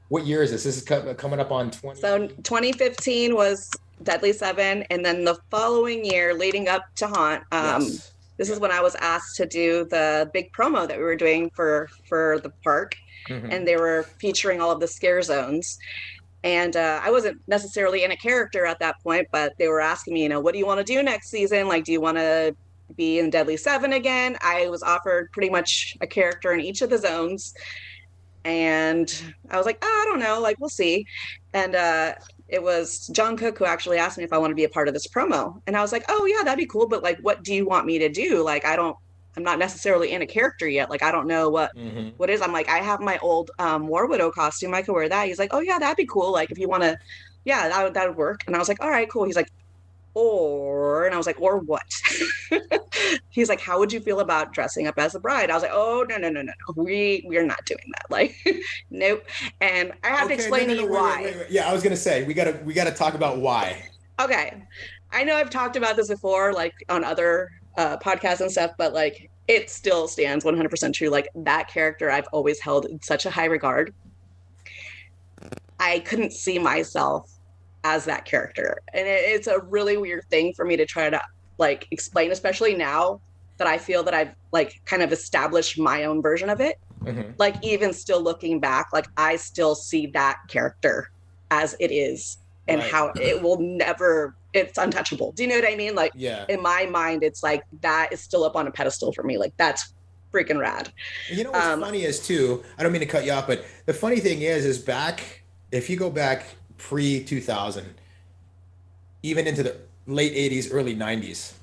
S2: what year is this? This is coming up on 20.
S3: So 2015 was Deadly Seven, and then the following year, leading up to Haunt,
S2: Yes.
S3: this is when I was asked to do the big promo that we were doing for the park, and they were featuring all of the scare zones. And I wasn't necessarily in a character at that point, but they were asking me, what do you want to do next season? Like, do you want to be in Deadly Seven again? I was offered pretty much a character in each of the zones. And I was like, I don't know, like, we'll see. And it was John Cook who actually asked me if I want to be a part of this promo. And I was like, oh, yeah, that'd be cool. But like, what do you want me to do? Like, I'm not necessarily in a character yet. Like, I don't know what is. I'm like, I have my old War Widow costume. I could wear that. He's like, oh, yeah, that'd be cool. Like, if you want to, yeah, that would work. And I was like, all right, cool. He's like, and I was like, or what? He's like, how would you feel about dressing up as a bride? I was like, oh, no. We're not doing that. Like, nope. And I have to explain to you why.
S2: Wait. Yeah, I was going to say, we got to talk about why.
S3: Okay. I know I've talked about this before, like on other podcasts and stuff, but like, it still stands 100% true. Like, that character I've always held in such a high regard. I couldn't see myself as that character. And it's a really weird thing for me to try to like explain, especially now that I feel that I've like kind of established my own version of it. Like, even still looking back, like, I still see that character as it is, and how it will never, it's untouchable. Do you know what I mean? Like, in my mind, it's like, that is still up on a pedestal for me. Like, that's freaking rad.
S2: You know what's funny is too, I don't mean to cut you off, but the funny thing is back, if you go back pre-2000, even into the late 80s, early 90s,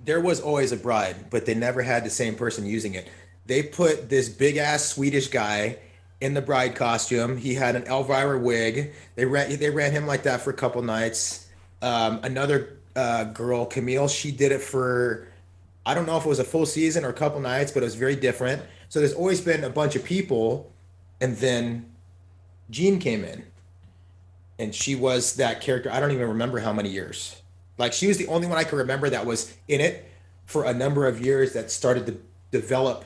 S2: there was always a bride, but they never had the same person using it. They put this big-ass Swedish guy in the bride costume. He had an Elvira wig. They ran him like that for a couple nights. Another girl, Camille, she did it for, I don't know if it was a full season or a couple nights, but it was very different. So there's always been a bunch of people, and then Jean came in. And she was that character. I don't even remember how many years. Like, she was the only one I can remember that was in it for a number of years that started to develop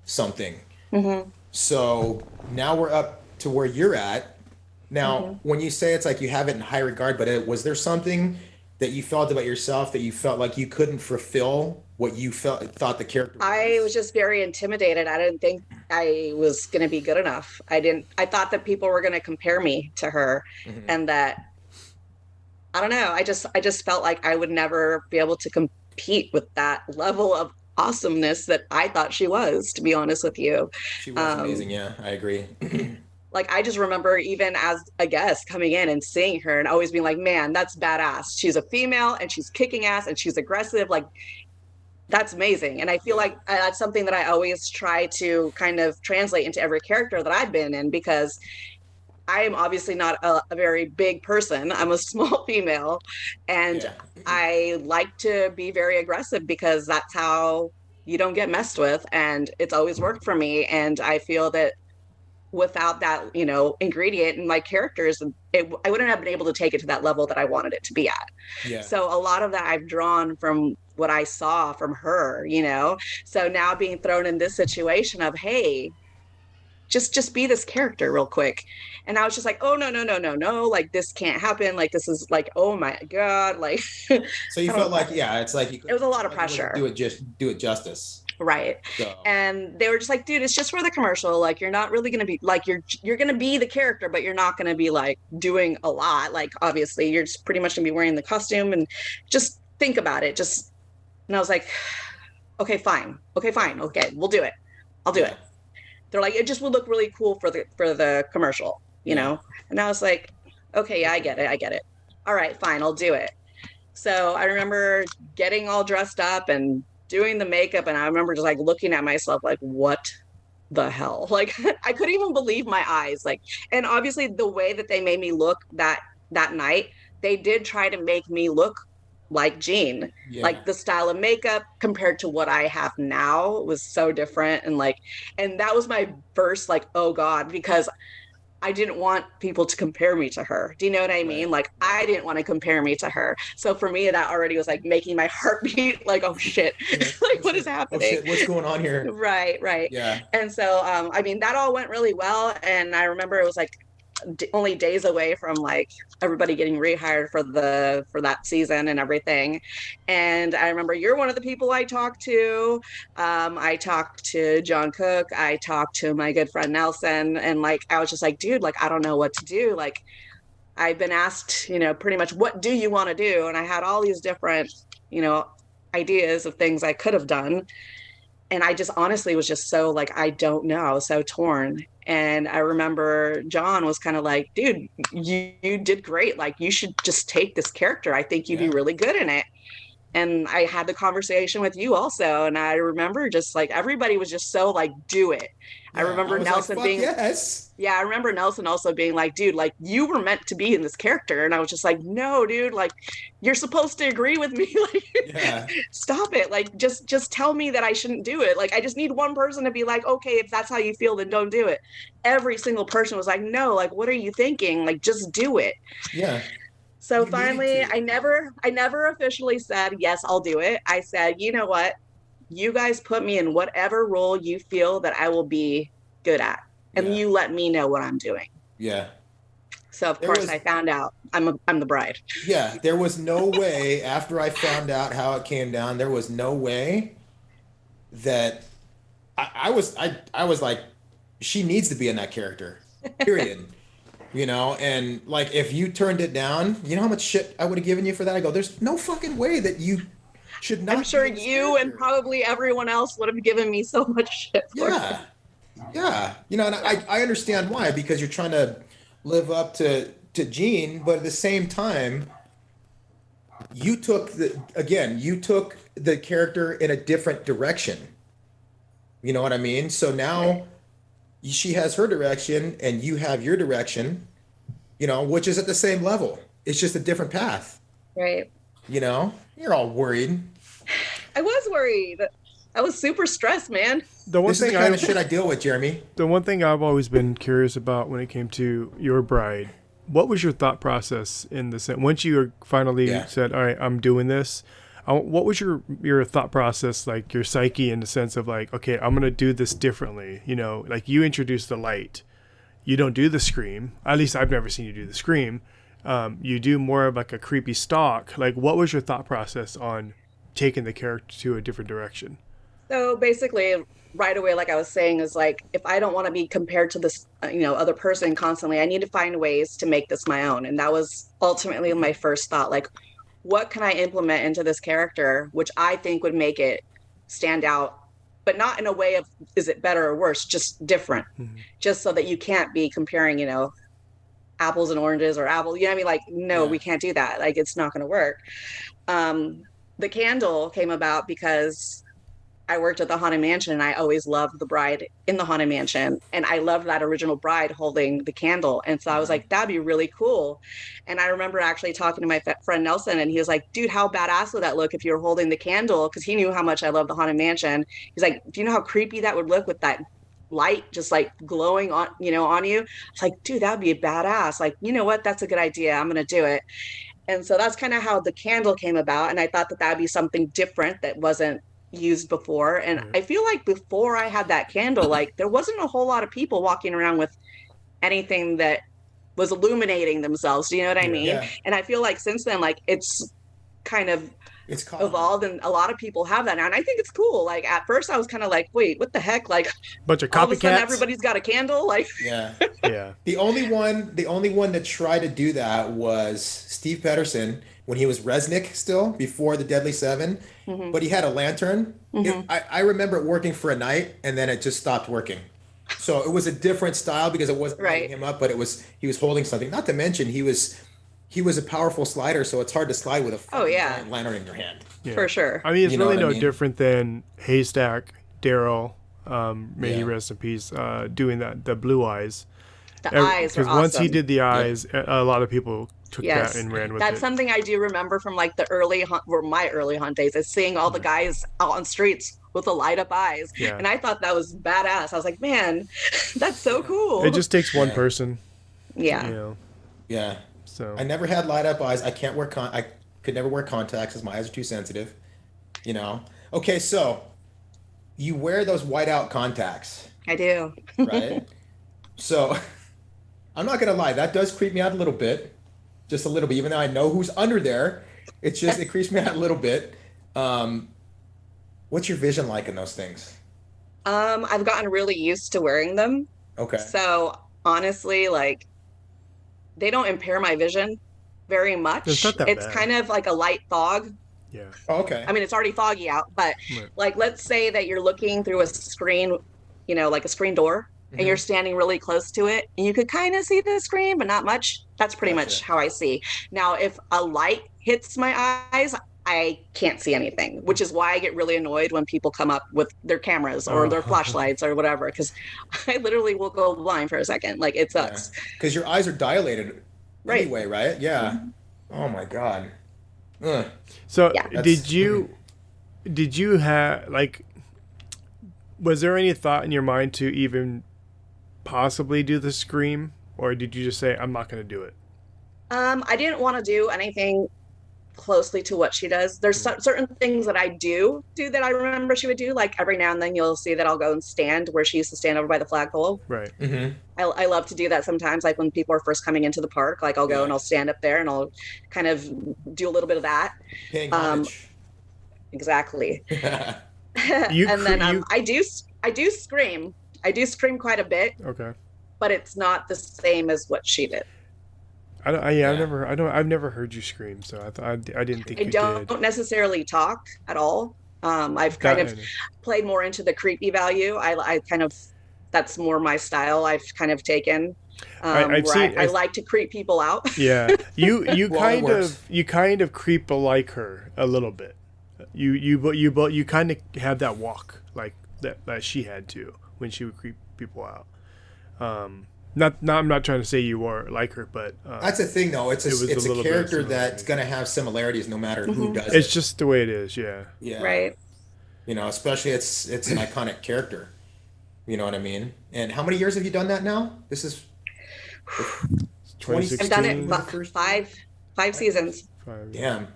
S2: something. So now we're up to where you're at. Now, when you say it's like you have it in high regard, but was there something that you felt about yourself that you felt like you couldn't fulfill what you thought the character was?
S3: I was just very intimidated. I didn't think I was going to be good enough. I thought that people were going to compare me to her, and that, I don't know. I just felt like I would never be able to compete with that level of awesomeness that I thought she was, to be honest with you.
S2: She was amazing. Yeah, I agree.
S3: Like, I just remember even as a guest coming in and seeing her and always being like, man, that's badass. She's a female and she's kicking ass and she's aggressive. Like, that's amazing. And I feel like that's something that I always try to kind of translate into every character that I've been in, because I am obviously not a very big person. I'm a small female, and I like to be very aggressive because that's how you don't get messed with. And it's always worked for me. And I feel that without that, ingredient in my characters, I wouldn't have been able to take it to that level that I wanted it to be at. So a lot of that I've drawn from what I saw from her, so now being thrown in this situation of, hey, just be this character real quick. And I was just like, oh, no, like, this can't happen. Like, this is like, oh my God. Like,
S2: so you felt like, it's like,
S3: it was a lot of pressure.
S2: Do it justice.
S3: Right. So. And they were just like, dude, it's just for the commercial. Like, you're not really going to be like, you're going to be the character, but you're not going to be like doing a lot. Like, obviously you're just pretty much going to be wearing the costume, and just think about it. And I was like, okay, fine. Okay, we'll do it. I'll do it. They're like, it just would look really cool for the commercial, know? And I was like, okay, yeah, I get it. All right, fine, I'll do it. So I remember getting all dressed up and doing the makeup, and I remember just like looking at myself like, what the hell? Like, I couldn't even believe my eyes. Like, and obviously the way that they made me look that night, they did try to make me look like Jean.
S2: Yeah.
S3: Like the style of makeup compared to what I have now was so different. And that was my first, like, oh God, because I didn't want people to compare me to her. Do you know what I mean?
S2: Right.
S3: Like, I didn't want to compare me to her. So for me, that already was like making my heart beat like, oh shit,
S2: You're like,
S3: like
S2: oh
S3: what is
S2: shit,
S3: happening?
S2: oh shit, what's going on here?
S3: Right, right.
S2: Yeah.
S3: And so, I mean, that all went really well. And I remember it was like only days away from like everybody getting rehired for that season and everything. And I remember you're one of the people I talked to. I talked to John Cook. I talked to my good friend Nelson, and like I was just like, dude, like I don't know what to do. Like I've been asked, pretty much, what do you want to do? And I had all these different, ideas of things I could have done. And I just honestly was just so like, I don't know, so torn. And I remember John was kind of like, dude, you did great. Like, you should just take this character. I think you'd be really good in it. And I had the conversation with you also. And I remember just like, everybody was just so like, do it. I remember Nelson
S2: like,
S3: being,
S2: yes.
S3: yeah, I remember Nelson also being like, dude, like you were meant to be in this character. And I was just like, no, dude, like you're supposed to agree with me. Like, stop it. Like, just tell me that I shouldn't do it. Like, I just need one person to be like, okay, if that's how you feel, then don't do it. Every single person was like, no, like, what are you thinking? Like, just do it.
S2: Yeah.
S3: So finally, I never officially said, yes, I'll do it. I said, you know what? You guys put me in whatever role you feel that I will be good at. And you let me know what I'm doing.
S2: Yeah.
S3: So of course I found out I'm the bride.
S2: Yeah. There was no way after I found out how it came down, there was no way that I was like, she needs to be in that character, period. And like, if you turned it down, you know how much shit I would have given you for that? I go, there's no fucking way that you should not.
S3: I'm sure you and probably everyone else would have given me so much shit for it.
S2: Yeah. And I understand why, because you're trying to live up to Jean, but at the same time, you took the character in a different direction. You know what I mean? So now she has her direction and you have your direction, which is at the same level. It's just a different path.
S3: Right.
S2: You're all worried.
S3: I was worried. I was super stressed, man.
S2: This is the kind of shit I deal with, Jeremy.
S4: The one thing I've always been curious about when it came to your bride, what was your thought process in the sense, once you finally said, all right, I'm doing this, what was your thought process, like your psyche, in the sense of like, okay, I'm going to do this differently. Like you introduced the light. You don't do the scream. At least I've never seen you do the scream. You do more of like a creepy stalk. Like, what was your thought process on taking the character to a different direction?
S3: So basically, right away, like I was saying, is like, if I don't want to be compared to this, other person constantly, I need to find ways to make this my own. And that was ultimately my first thought. Like, what can I implement into this character, which I think would make it stand out, but not in a way of, is it better or worse, just different, just so that you can't be comparing, apples and oranges or apples. You know what I mean? Like, no, we can't do that. Like, it's not going to work. The candle came about because I worked at the Haunted Mansion and I always loved the bride in the Haunted Mansion. And I loved that original bride holding the candle. And so I was like, that'd be really cool. And I remember actually talking to my friend Nelson, and he was like, dude, how badass would that look if you were holding the candle? Because he knew how much I love the Haunted Mansion. He's like, do you know how creepy that would look with that light just like glowing on, on you? I was like, dude, that'd be badass. Like, you know what? That's a good idea. I'm going to do it. And so that's kind of how the candle came about. And I thought that that'd be something different that wasn't used before. And I feel like before I had that candle, like there wasn't a whole lot of people walking around with anything that was illuminating themselves. Do you know what I mean? Yeah. And I feel like since then, like it's kind of evolved, and a lot of people have that now. And I think it's cool. Like at first I was kind of like, wait, what the heck? Like
S4: bunch of copycats.
S3: All of a sudden everybody's got a candle. Like
S2: yeah.
S4: Yeah.
S2: The only one that tried to do that was Steve Pedersen when he was Resnick still, before the Deadly Seven, but he had a lantern. I remember it working for a night, and then it just stopped working. So it was a different style because it wasn't lighting him up, but he was holding something. Not to mention he was a powerful slider, so it's hard to slide with a giant lantern in your hand.
S4: Yeah.
S3: For sure.
S4: I mean, it's really no different than Haystack, Daryl, may he rest in peace, doing the blue eyes.
S3: The eyes were
S4: Because once
S3: awesome.
S4: he did the eyes, a lot of people took
S3: Yes.
S4: that and ran with
S3: That's
S4: it.
S3: something I do remember from like the early hunt, or my early hunt days, is seeing all the guys out on streets with the light up eyes.
S4: Yeah.
S3: And I thought that was badass. I was like, man, that's so cool.
S4: It just takes one
S2: Yeah.
S4: person,
S3: yeah.
S4: you know.
S2: Yeah.
S4: So
S2: I never had light up eyes. I can't wear I could never wear contacts because my eyes are too sensitive. You know. Okay, so you wear those whiteout contacts,
S3: I do.
S2: right? So I'm not gonna lie, that does creep me out a little bit, just a little bit. Even though I know who's under there, it's just it creeps me out a little bit. What's your vision like in those things?
S3: I've gotten really used to wearing them.
S2: Okay.
S3: So honestly, like they don't impair my vision very much.
S4: It's not that
S3: It's
S4: bad.
S3: kind of like a light fog.
S4: yeah.
S2: Oh, okay.
S3: I mean, it's already foggy out, but
S4: Right.
S3: like let's say that you're looking through a screen, you know, like a screen door, and you're standing really close to it, and you could kind of see the screen, but not much. That's pretty much
S2: Gotcha.
S3: how I see. Now, if a light hits my eyes, I can't see anything, which is why I get really annoyed when people come up with their cameras or their flashlights or whatever, because I literally will go blind for a second. Like it sucks.
S2: Because your eyes are dilated
S3: Right.
S2: anyway, right? Yeah. Oh my God. Ugh.
S4: So
S3: Yeah.
S4: did you have like, was there any thought in your mind to even possibly do the scream, or did you just say I'm not going to do it?
S3: I didn't want to do anything closely to what she does. There's certain things that I do that I remember she would do. Like every now and then you'll see that I'll go and stand where she used to stand over by the flagpole.
S4: Right.
S2: Mm-hmm.
S3: I love to do that sometimes, like when people are first coming into the park, like I'll go and I'll stand up there and I'll kind of do a little bit of that.
S2: Paying homage.
S3: Exactly.
S4: You
S3: And then
S4: you-
S3: I do scream. I do scream quite a bit,
S4: Okay.
S3: but it's not the same as what she did.
S4: I've never heard you scream, so I didn't think
S3: I
S4: you
S3: don't
S4: did.
S3: necessarily talk at all. I've kind of played more into the creepy value. I kind of, that's more my style. I've kind of taken.
S4: I've
S3: where
S4: seen-
S3: I like to creep people out.
S4: Yeah, you
S2: Well, it works.
S4: kind of creep like her a little bit. You kind of have that walk like that she had to when she would creep people out. I'm not trying to say you are like her, but
S2: That's the thing, though. It's
S4: It was a
S2: a
S4: little bit of
S2: character
S4: similarity.
S2: that's going to have similarities no matter who does
S4: it's
S2: it.
S4: just the way it is. Yeah.
S2: Yeah.
S3: Right.
S2: You know, especially it's an iconic character. You know what I mean? And how many years have you done that now? This is 20.
S3: I've done it
S4: 16.
S2: First-
S3: five seasons.
S2: Damn.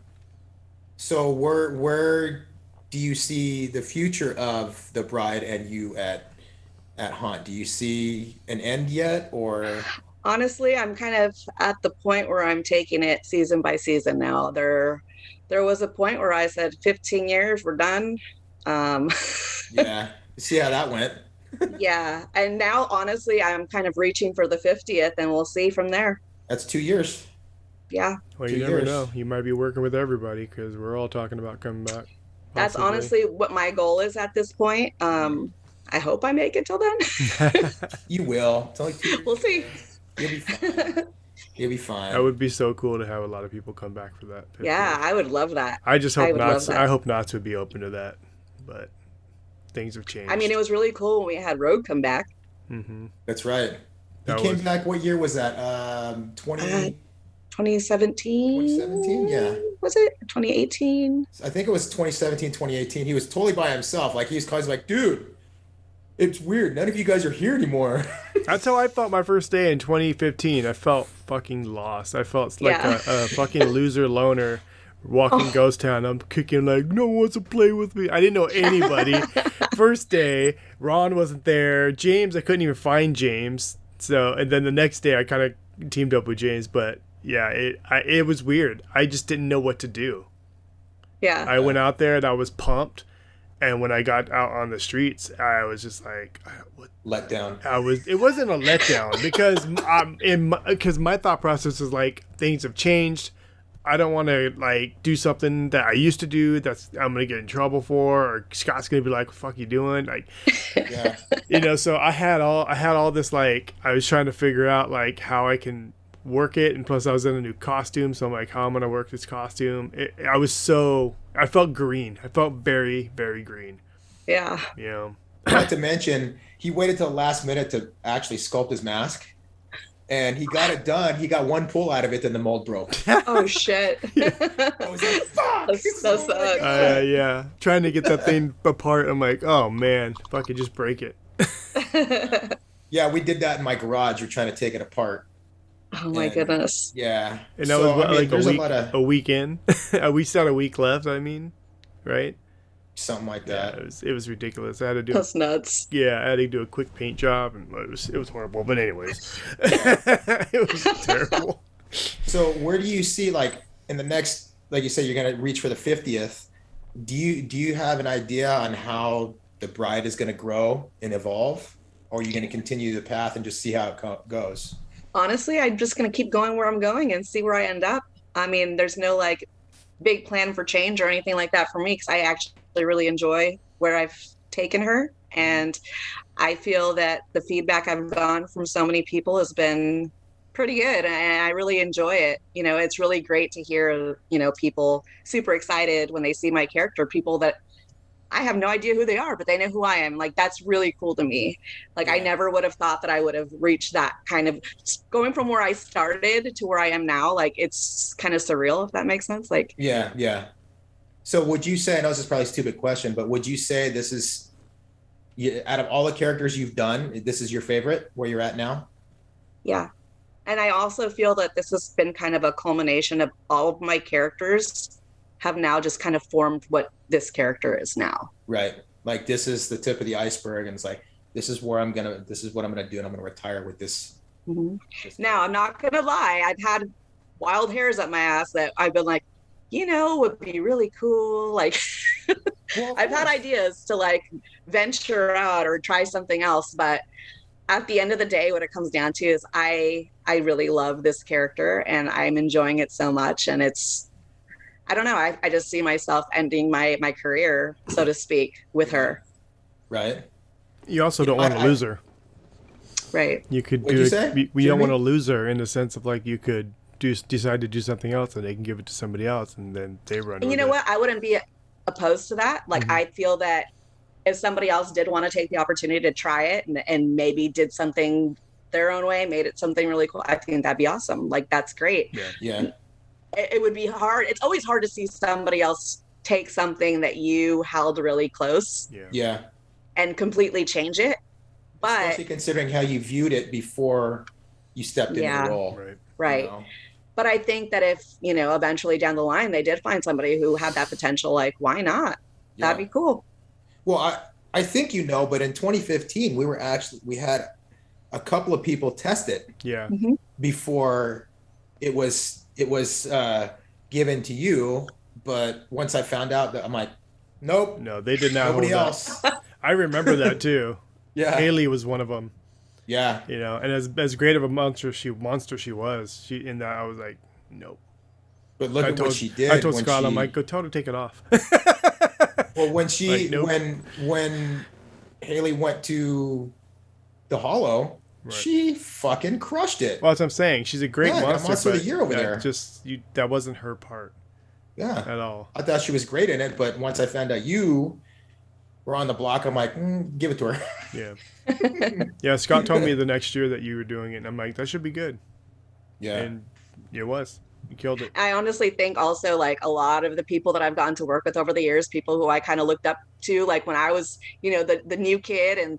S2: So where do you see the future of the bride and you at Haunt? Do you see an end yet, or?
S3: Honestly, I'm kind of at the point where I'm taking it season by season now. There was a point where I said 15 years, we're done.
S2: Yeah. See how that went.
S3: Yeah. And now, honestly, I'm kind of reaching for the 50th, and we'll see from there.
S2: That's 2 years.
S3: Yeah.
S4: Well,
S2: 2
S4: you never
S2: years.
S4: know. You might be working with everybody because we're all talking about coming back.
S3: That's
S4: possibly.
S3: honestly what my goal is at this point. I hope I make it till then.
S2: You will. It's only 2 years.
S3: We'll see.
S2: You'll be fine. You'll be fine.
S4: That would be so cool to have a lot of people come back for that.
S3: Yeah, I would love that.
S4: I just
S3: I
S4: hope
S3: would love
S4: Knott's.
S3: that.
S4: I hope Knott's would be open to that, but things have changed.
S3: I mean, it was really cool when we had Rogue come back.
S4: Mm-hmm.
S2: That's right. He
S4: That
S2: came
S4: was-
S2: back. What year was that?
S3: 2017?
S2: 2017? Yeah.
S3: Was it? 2018?
S2: I think it was 2017, 2018. He was totally by himself. Like he was constantly like, dude, it's weird. None of you guys are here anymore.
S4: That's how I felt my first day in 2015. I felt fucking lost. I felt like
S3: Yeah.
S4: a fucking loser loner walking ghost town. I'm kicking like, no one wants to play with me. I didn't know anybody. First day, Ron wasn't there. James, I couldn't even find James. So, and then the next day I kind of teamed up with James, but yeah, it was weird. I just didn't know what to do.
S3: Yeah.
S4: I went out there and I was pumped. And when I got out on the streets, I was just like, what?
S2: Let down.
S4: It wasn't a letdown because my thought process was like, things have changed. I don't want to like do something that I used to do that's I'm gonna get in trouble for, or Scott's gonna be like, "What the fuck you doing?" Like,
S2: Yeah.
S4: So I had all this, like, I was trying to figure out like how I can work it, and plus I was in a new costume, so I'm like, how am I gonna work this costume? I felt green. I felt very, very green.
S3: Yeah.
S4: You know.
S2: Not to mention, he waited till the last minute to actually sculpt his mask. and he got it done. He got one pull out of it, then the mold broke.
S3: Oh shit.
S2: I was like, fuck.
S3: That sucks.
S4: Yeah, trying to get that thing apart. I'm like, oh man, if I could just break it.
S2: Yeah, we did that in my garage. We're trying to take it apart.
S3: Oh my goodness.
S2: Yeah.
S4: And that was what, like
S2: there's
S4: a week in. We still had a week left, I mean, right?
S2: Something like that.
S4: Yeah, it was ridiculous. I had to do
S3: That's nuts.
S4: Yeah, I had to do a quick paint job, and it was horrible. But anyways, it was terrible.
S2: So where do you see, like, in the next, like you said, you're gonna reach for the 50th? Do you have an idea on how the bride is gonna grow and evolve, or are you gonna continue the path and just see how it goes?
S3: Honestly, I'm just going to keep going where I'm going and see where I end up. I mean, there's no like big plan for change or anything like that for me, because I actually really enjoy where I've taken her. And I feel that the feedback I've gotten from so many people has been pretty good, and I really enjoy it. You know, it's really great to hear, you know, people super excited when they see my character, people that I have no idea who they are, but they know who I am. Like, that's really cool to me. Like, I never would have thought that I would have reached that kind of, going from where I started to where I am now. Like, it's kind of surreal, if that makes sense. Like,
S2: Yeah. So would you say, I know this is probably a stupid question, but would you say this is, out of all the characters you've done, this is your favorite where you're at now?
S3: Yeah. And I also feel that this has been kind of a culmination of all of my characters have now just kind of formed what this character is now.
S2: Right. Like, this is the tip of the iceberg, and it's like, this is what I'm gonna do, and I'm gonna retire with this.
S3: Mm-hmm. Now, I'm not gonna lie, I've had wild hairs up my ass that I've been like, you know, would be really cool. Like, well, I've had ideas to like venture out or try something else, but at the end of the day, what it comes down to is I really love this character and I'm enjoying it so much. And it's, I don't know, I just see myself ending my career, so to speak, with her.
S2: Right.
S4: You also don't want to lose her.
S3: Right.
S4: You could
S2: What'd
S4: do
S2: you
S4: it.
S2: say,
S4: We don't
S2: Jeremy?
S4: want to lose her in the sense of like you could decide to do something else and they can give it to somebody else and then they run.
S3: And you know what? I wouldn't be opposed to that. Like, I feel that if somebody else did want to take the opportunity to try it and maybe did something their own way, made it something really cool, I think that'd be awesome. Like, that's great.
S2: Yeah.
S3: It would be hard. It's always hard to see somebody else take something that you held really close and completely change it. But
S2: especially considering how you viewed it before you stepped into the role.
S3: Right.
S2: You know?
S3: But I think that if, you know, eventually down the line, they did find somebody who had that potential, like, why not?
S2: Yeah.
S3: That'd be cool.
S2: Well, I think, you know, but in 2015, we had a couple of people test it before it was given to you. But once I found out, that I'm like, nope.
S4: No, they did not.
S2: Nobody else.
S4: I remember that too.
S2: Yeah.
S4: Haley was one of them.
S2: Yeah.
S4: You know, and as great of a monster she was, in that I was like, nope.
S2: But look at what she did.
S4: I told Scott, I'm like, go tell her to take it off.
S2: Well, when she
S4: like, nope.
S2: when Haley went to the Hollow, she fucking crushed it.
S4: Well, that's what I'm saying. She's a great monster.
S2: Monster of the Year over there.
S4: That wasn't her part.
S2: Yeah.
S4: At all.
S2: I thought she was great in it, but once I found out you were on the block, I'm like, give it to her.
S4: Yeah. Yeah, Scott told me the next year that you were doing it, and I'm like, that should be good. Yeah. And it was. You killed it.
S3: I honestly think also, like, a lot of the people that I've gotten to work with over the years, people who I kind of looked up to, like when I was, you know, the new kid and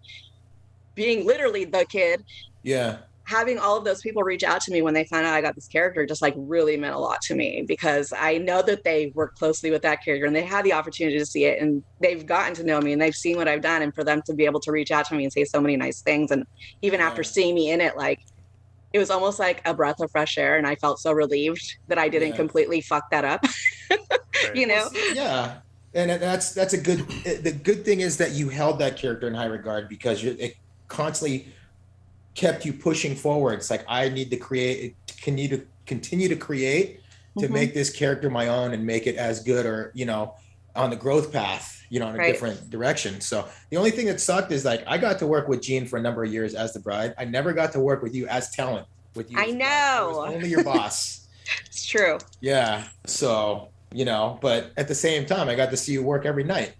S3: being literally the kid.
S2: Yeah.
S3: Having all of those people reach out to me when they found out I got this character just like really meant a lot to me, because I know that they work closely with that character and they had the opportunity to see it and they've gotten to know me and they've seen what I've done, and for them to be able to reach out to me and say so many nice things. And even after seeing me in it, like, it was almost like a breath of fresh air, and I felt so relieved that I didn't completely fuck that up. You know?
S2: Yeah. And that's a good, the good thing is that you held that character in high regard, because it constantly kept you pushing forward. It's like, I need to continue to create to make this character my own and make it as good, or, you know, on the growth path, you know, in a different direction. So the only thing that sucked is, like, I got to work with Jean for a number of years as the bride. I never got to work with you as talent with you.
S3: I know.
S2: I was only your boss.
S3: It's true.
S2: Yeah. So, you know, but at the same time, I got to see you work every night.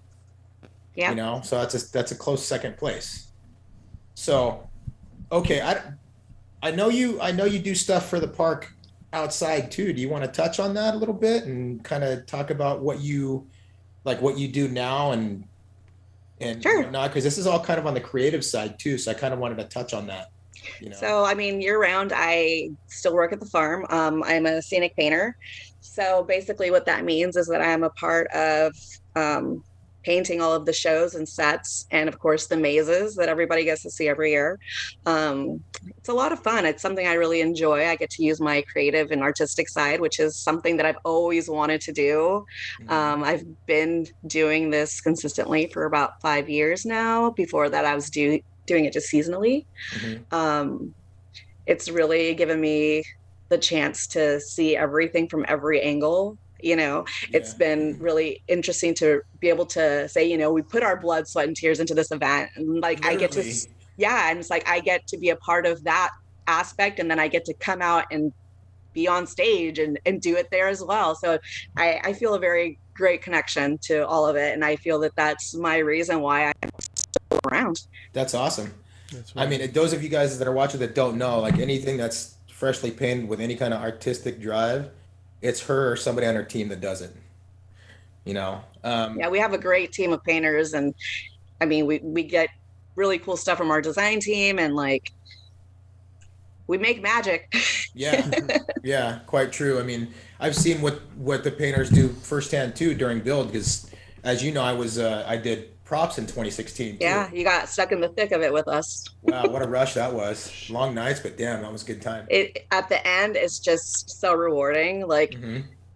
S3: Yeah.
S2: You know, so that's a close second place. So, okay, I know you do stuff for the park outside too. Do you want to touch on that a little bit and kind of talk about what you do now and
S3: Sure.
S2: whatnot? Because this is all kind of on the creative side too. So I kind of wanted to touch on that.
S3: So, I mean, year round, I still work at the farm. I'm a scenic painter. So basically, what that means is that I am a part of painting all of the shows and sets, and of course, the mazes that everybody gets to see every year. It's a lot of fun. It's something I really enjoy. I get to use my creative and artistic side, which is something that I've always wanted to do. I've been doing this consistently for about 5 years now. Before that, I was doing it just seasonally. It's really given me the chance to see everything from every angle. It's been really interesting to be able to say, we put our blood, sweat, and tears into this event. And like,
S2: Literally.
S3: I get to, yeah. And it's like, I get to be a part of that aspect. And then I get to come out and be on stage and do it there as well. So I feel a very great connection to all of it. And I feel that that's my reason why I'm still around.
S2: That's awesome.
S4: That's right.
S2: I mean, those of you guys that are watching that don't know, like anything that's freshly painted with any kind of artistic drive, it's her or somebody on her team that does it.
S3: Yeah, we have a great team of painters, and I mean, we get really cool stuff from our design team, and like, we make magic.
S2: Yeah, quite true. I mean, I've seen what the painters do firsthand too during build, because as you know, I did props in 2016 too.
S3: Yeah, you got stuck in the thick of it with us.
S2: Wow, what a rush that was. Long nights, but damn, that was a good time.
S3: It at the end, it's just so rewarding. Like,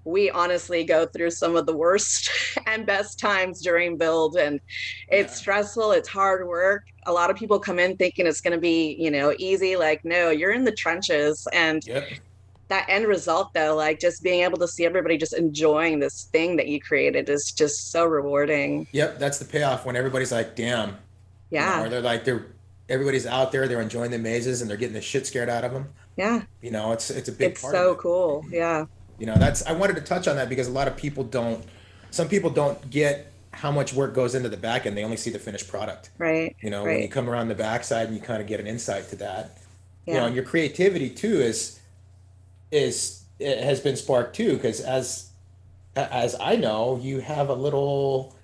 S3: we honestly go through some of the worst and best times during build, and it's stressful. It's hard work. A lot of people come in thinking it's going to be, easy. Like, no, you're in the trenches. And that end result, though, like just being able to see everybody just enjoying this thing that you created is just so rewarding.
S2: Yep, that's the payoff when everybody's like, damn.
S3: Yeah.
S2: Or they're like, everybody's out there, they're enjoying the mazes and they're getting the shit scared out of them.
S3: Yeah.
S2: It's a big
S3: it's
S2: part
S3: so
S2: of it.
S3: Cool. Yeah.
S2: I wanted to touch on that because a lot of people some people don't get how much work goes into the back end. They only see the finished product.
S3: Right.
S2: When you come around the backside and you kind of get an insight to that.
S3: Yeah.
S2: And your creativity too it has been sparked too, because as I know, you have a little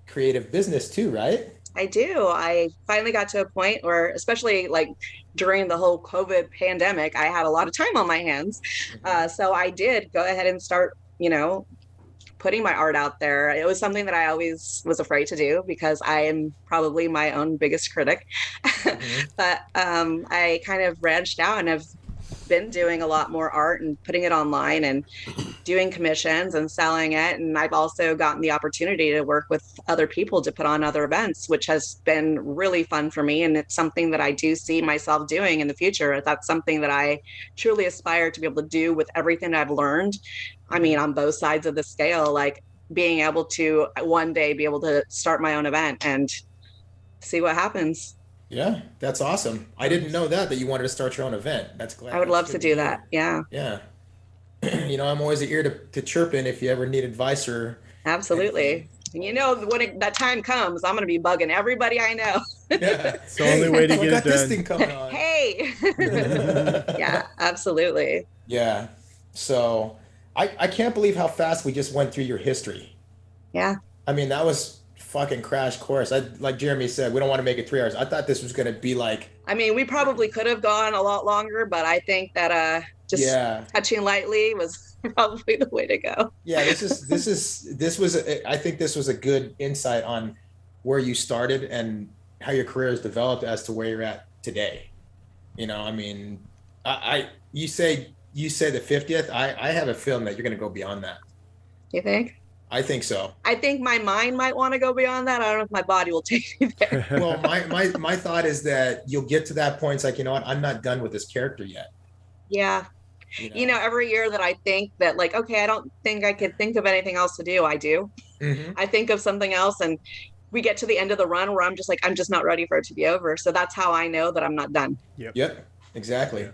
S2: creative business too, right?
S3: I do. I finally got to a point where, especially like during the whole COVID pandemic, I had a lot of time on my hands. So I did go ahead and start, putting my art out there. It was something that I always was afraid to do because I am probably my own biggest critic. But I kind of branched out and have been doing a lot more art and putting it online and doing commissions and selling it. And I've also gotten the opportunity to work with other people to put on other events, which has been really fun for me. And it's something that I do see myself doing in the future. That's something that I truly aspire to be able to do with everything I've learned. I mean, on both sides of the scale, like being able to one day be able to start my own event and see what happens.
S2: Yeah, that's awesome. I didn't know that you wanted to start your own event. That's glad.
S3: I would love to do that. Yeah.
S2: Yeah. I'm always an ear to chirp in if you ever need advice or.
S3: Absolutely. And when that time comes, I'm going to be bugging everybody I know.
S2: Yeah.
S4: It's the only way to get it done.
S2: This thing coming on.
S3: Hey. Yeah, absolutely.
S2: Yeah. So I can't believe how fast we just went through your history.
S3: Yeah.
S2: I mean, that was fucking crash course. Like Jeremy said, we don't want to make it 3 hours. I thought this was going to be like.
S3: I mean, we probably could have gone a lot longer, but I think that just touching lightly was probably the way to go.
S2: Yeah, I think this was a good insight on where you started and how your career has developed as to where you're at today. I mean, you say the 50th. I have a feeling that you're going to go beyond that.
S3: You think?
S2: I think so.
S3: I think my mind might want to go beyond that. I don't know if my body will take me there.
S2: Well, my thought is that you'll get to that point. It's like, what? I'm not done with this character yet.
S3: Yeah. Every year that I think that like, okay, I don't think I could think of anything else to do. I do. I think of something else and we get to the end of the run where I'm just like, I'm just not ready for it to be over. So that's how I know that I'm not done.
S2: Yep. Exactly.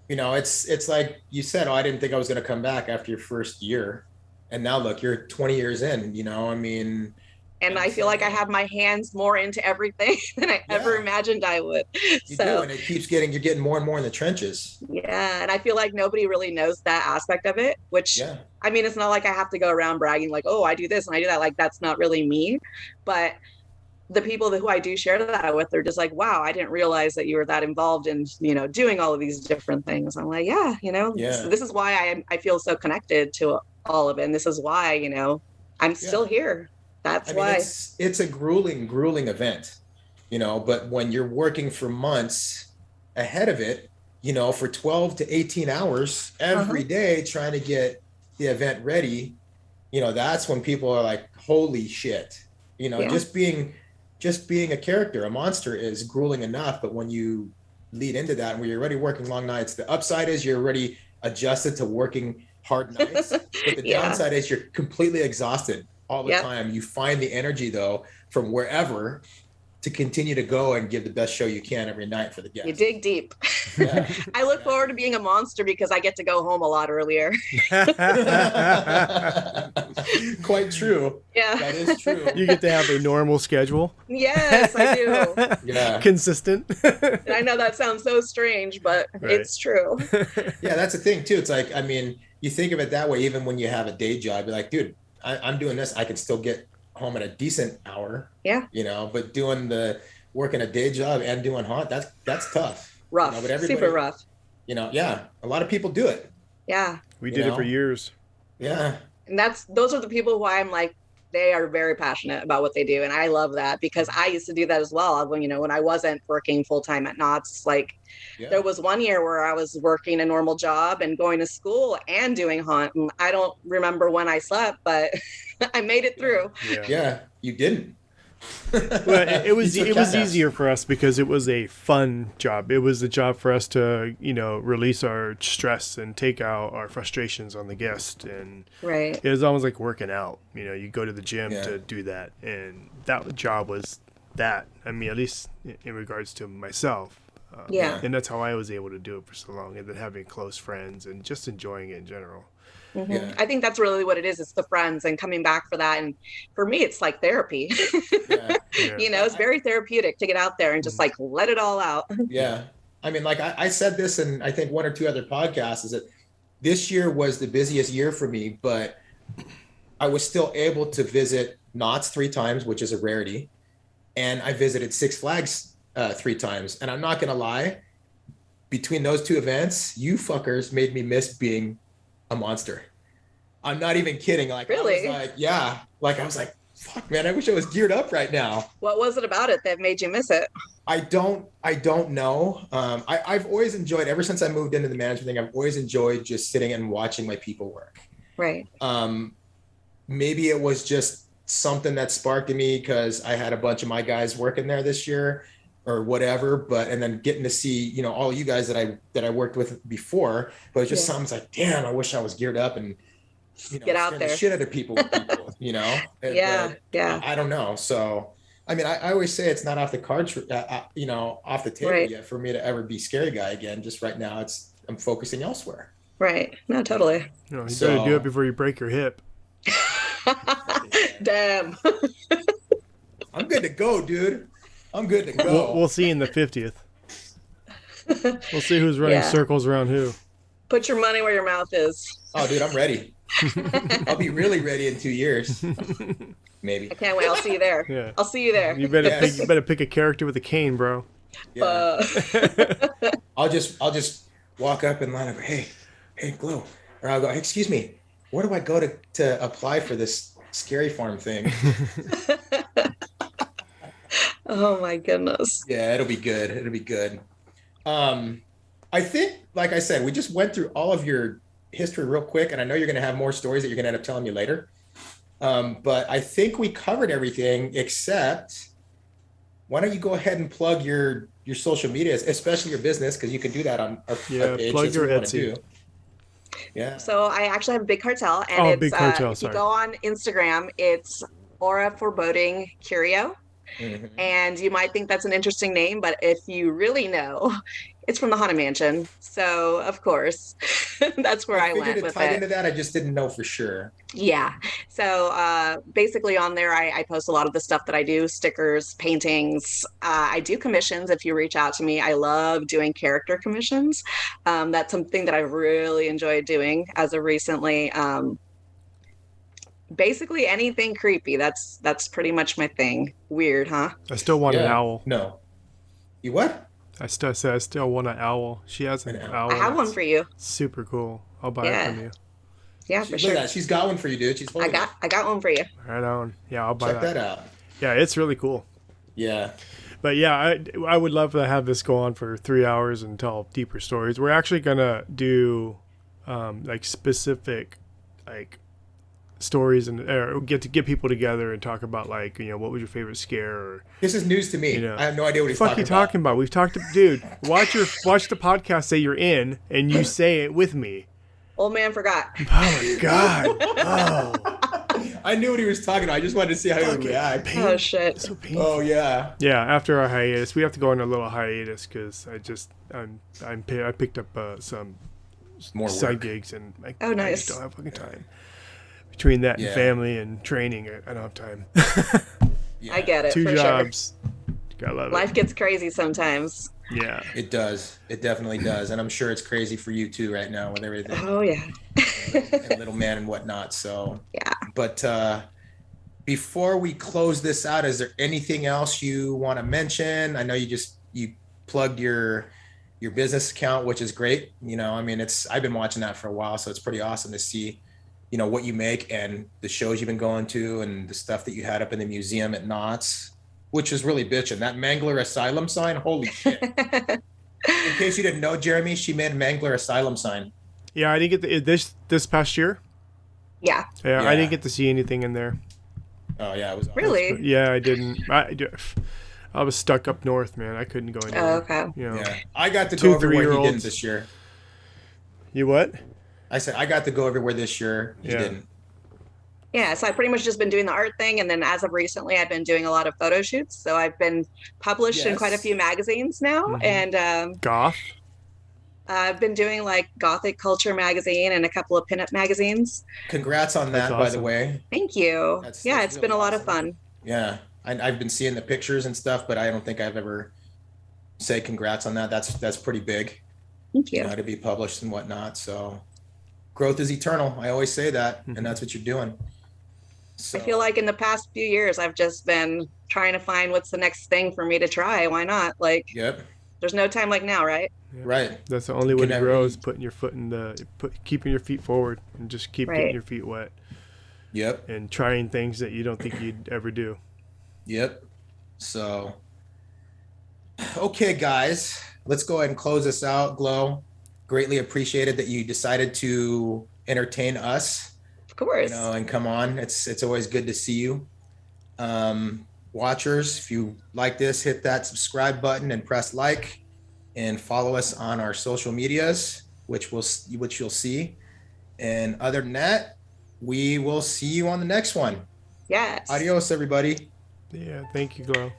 S2: It's like you said, I didn't think I was going to come back after your first year. And now look, you're 20 years in, I mean,
S3: And I feel like I have my hands more into everything than I ever imagined I would.
S2: You do, and it keeps you're getting more and more in the trenches.
S3: Yeah, and I feel like nobody really knows that aspect of it, which I mean, it's not like I have to go around bragging like, oh, I do this and I do that. Like, that's not really me. But the people who I do share that with, they're just like, wow, I didn't realize that you were that involved in, doing all of these different things. I'm like, this is why I feel so connected to all of it. And this is why, I'm still here. That's why.
S2: It's a grueling event, but when you're working for months ahead of it, for 12 to 18 hours every day trying to get the event ready, that's when people are like, holy shit, just being a character, a monster is grueling enough. But when you lead into that and when you're already working long nights, the upside is you're already adjusted to working hard nights, but the downside is you're completely exhausted all the time. You find the energy though from wherever to continue to go and give the best show you can every night for the guests.
S3: You dig deep. Yeah. I look forward to being a monster because I get to go home a lot earlier.
S2: Quite true.
S3: Yeah.
S2: That is true.
S4: You get to have a normal schedule.
S3: Yes, I do.
S2: Yeah.
S4: Consistent.
S3: And I know that sounds so strange, but it's true.
S2: Yeah, that's the thing too. It's like, I mean, you think of it that way, even when you have a day job, you're like, dude, I'm doing this. I can still get home at a decent hour.
S3: Yeah.
S2: But working a day job and doing haunt, that's tough.
S3: Rough. But super rough.
S2: A lot of people do it.
S3: Yeah.
S4: We did it for years.
S2: Yeah.
S3: And those are the people who I'm like, they are very passionate about what they do. And I love that because I used to do that as well. When I wasn't working full time at Knott's, there was one year where I was working a normal job and going to school and doing haunt. And I don't remember when I slept, but I made it through.
S2: Yeah, you didn't.
S4: Well, it was easier for us because it was a fun job. It was a job for us to, release our stress and take out our frustrations on the guest. And it was almost like working out. You go to the gym to do that. And that job was that. I mean, at least in regards to myself. And that's how I was able to do it for so long. And then having close friends and just enjoying it in general.
S3: Mm-hmm. Yeah. I think that's really what it is. It's the friends and coming back for that. And for me, it's like therapy. It's very therapeutic to get out there and just let it all out.
S2: Yeah. I mean, I said this in I think one or two other podcasts, is that this year was the busiest year for me, but I was still able to visit Knott's 3 times, which is a rarity. And I visited Six Flags 3 times. And I'm not going to lie, between those 2 events, you fuckers made me miss being a monster. I'm not even kidding.
S3: Really?
S2: I was like, fuck, man, I wish I was geared up right now.
S3: What was it about it that made you miss it?
S2: I don't know. I've always enjoyed, ever since I moved into the management thing, I've always enjoyed just sitting and watching my people work.
S3: Right.
S2: Maybe it was just something that sparked in me because I had a bunch of my guys working there this year or whatever, and then getting to see, all you guys that I worked with before, but it's just something like, damn, I wish I was geared up and,
S3: get out there.
S2: The shit out of people with people,
S3: Yeah.
S2: I don't know. So, I mean, I always say it's not off the cards, off the table yet for me to ever be scary guy again. Just right now, I'm focusing elsewhere.
S3: Right. No, totally.
S4: You better do it before you break your hip.
S3: Damn.
S2: I'm good to go, dude. I'm good to go.
S4: We'll see in the 50th. We'll see who's running circles around who.
S3: Put your money where your mouth is.
S2: Oh, dude, I'm ready. I'll be really ready in 2 years. Maybe.
S3: I can't wait. I'll see you there. Yeah. I'll see you there.
S4: You better pick a character with a cane, bro.
S2: Yeah. I'll just walk up and line up. Hey, Glow. Or I'll go, hey, excuse me, where do I go to apply for this scary farm thing?
S3: Oh my goodness.
S2: Yeah, it'll be good. I think, like I said, we just went through all of your history real quick, and I know you're going to have more stories that you're going to end up telling me later. But I think we covered everything, except why don't you go ahead and plug your social media, especially your business, because you can do that on our page.
S4: Plug your Etsy.
S2: Yeah.
S3: So I actually have a Big Cartel, and
S4: Big Cartel,
S3: if you go on Instagram, it's Aura Foreboding Curio. Mm-hmm. And you might think that's an interesting name, but if you really know, It's from the Haunted Mansion. So, of course, that's where I
S2: figured
S3: went
S2: it
S3: with
S2: tied
S3: it.
S2: into that. I just didn't know for sure.
S3: Yeah. So basically on there, I post a lot of the stuff that I do, stickers, paintings. I do commissions if you reach out to me. I love doing character commissions. That's something that I've really enjoyed doing as of recently. Basically anything creepy. That's pretty much my thing. Weird, huh?
S4: I still want an
S2: Yeah.
S4: owl.
S2: No. You what?
S4: I still want an owl. She has an owl.
S3: I have one
S4: that's
S3: for you.
S4: super cool. I'll buy it
S3: Yeah.
S4: from you.
S3: Yeah,
S2: Look
S3: for
S2: at
S3: sure.
S2: that. She's got one for you, dude. She's holding it.
S3: I got one for you.
S4: Right on. Yeah, I'll buy
S2: Check that out.
S4: Yeah, it's really cool.
S2: Yeah.
S4: But yeah, I would love to have this go on for 3 hours and tell deeper stories. We're actually gonna do like specific like stories and or get people together and talk about like, you know, what was your favorite scare or
S2: This is news to me.
S4: You know.
S2: I have no idea what he's
S4: fuck
S2: talking
S4: you talking about. We've talked to dude, watch the podcast, say you're in and you say it with me.
S3: Old man forgot.
S4: Oh my god. Oh.
S2: I knew what he was talking about. I just wanted to see how he would react.
S3: Oh shit.
S4: So painful.
S2: Oh yeah.
S4: Yeah, after our hiatus, we have to go on a little hiatus because I picked up some
S2: More
S4: side
S2: work.
S4: gigs and
S3: Oh,
S4: I
S3: nice.
S4: just don't have fucking time. Between that
S2: Yeah.
S4: and family and training, I don't have time.
S2: Yeah.
S3: I get it.
S4: 2
S3: for
S4: jobs. Gotta love
S3: Sure. Life gets crazy sometimes.
S4: it. Yeah.
S2: It does. It definitely does. And I'm sure it's crazy for you too right now with everything.
S3: Oh yeah.
S2: And little man and whatnot. So
S3: Yeah.
S2: But before we close this out, is there anything else you want to mention? I know you plugged your business account, which is great. You know, I mean, I've been watching that for a while, so it's pretty awesome to see, you know, what you make and the shows you've been going to and the stuff that you had up in the museum at Knott's, which is really bitching. That Mangler Asylum sign, holy shit. In case you didn't know, Jeremy, she made a Mangler Asylum sign.
S4: Yeah, I didn't get this past year.
S3: Yeah.
S4: Yeah,
S2: Yeah.
S4: I didn't get to see anything in there.
S2: Oh yeah, it was awesome.
S3: Really?
S4: Yeah, I didn't. I was stuck up north, man. I couldn't go anywhere.
S3: Oh, okay.
S4: You know.
S2: Yeah, I got to
S4: 2
S2: go everywhere he
S4: 3-year-olds.
S2: didn't this year.
S4: You what?
S2: I said I got to go everywhere this year. He
S4: Yeah.
S2: didn't.
S3: Yeah, so I've pretty much just been doing the art thing, and then as of recently, I've been doing a lot of photo shoots. So I've been published in quite a
S2: Yes.
S3: few magazines now,
S4: Mhm.
S3: and
S4: Goth.
S3: I've been doing like Gothic Culture magazine and a couple of pinup magazines.
S2: Congrats on that,
S4: That's
S2: by the
S4: awesome.
S2: way.
S3: Thank you.
S2: That's
S3: Yeah, it's been
S2: really
S3: a lot of
S2: awesome.
S3: fun.
S2: Yeah, I've been seeing the pictures and stuff, but I don't think I've ever said congrats on that. That's pretty big,
S3: Thank
S2: you
S3: you.
S2: know, to be published and whatnot. So growth is eternal. I always say that,
S4: Mhm.
S2: and that's what you're doing. So
S3: I feel like in the past few years, I've just been trying to find what's the next thing for me to try. Why not? Like,
S2: yep,
S3: there's no time like now, right?
S2: right.
S4: That's the only way
S2: Can
S4: to
S2: never
S4: grow
S2: be-
S4: is putting your foot in keeping your feet forward and just keep
S3: Right.
S4: getting your feet wet
S2: Yep,
S4: and trying things that you don't think you'd ever do.
S2: yep. So okay, guys, let's go ahead and close this out. Glow, greatly appreciated that you decided to entertain us.
S3: Of course.
S2: You know, and come on, it's always good to see you. Watchers, if you like this, hit that subscribe button and press like, and follow us on our social medias, which you'll see. And other than that, we will see you on the next one.
S3: Yes.
S2: Adios, everybody.
S4: Yeah, thank you, Glow.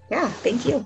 S3: Yeah, thank you.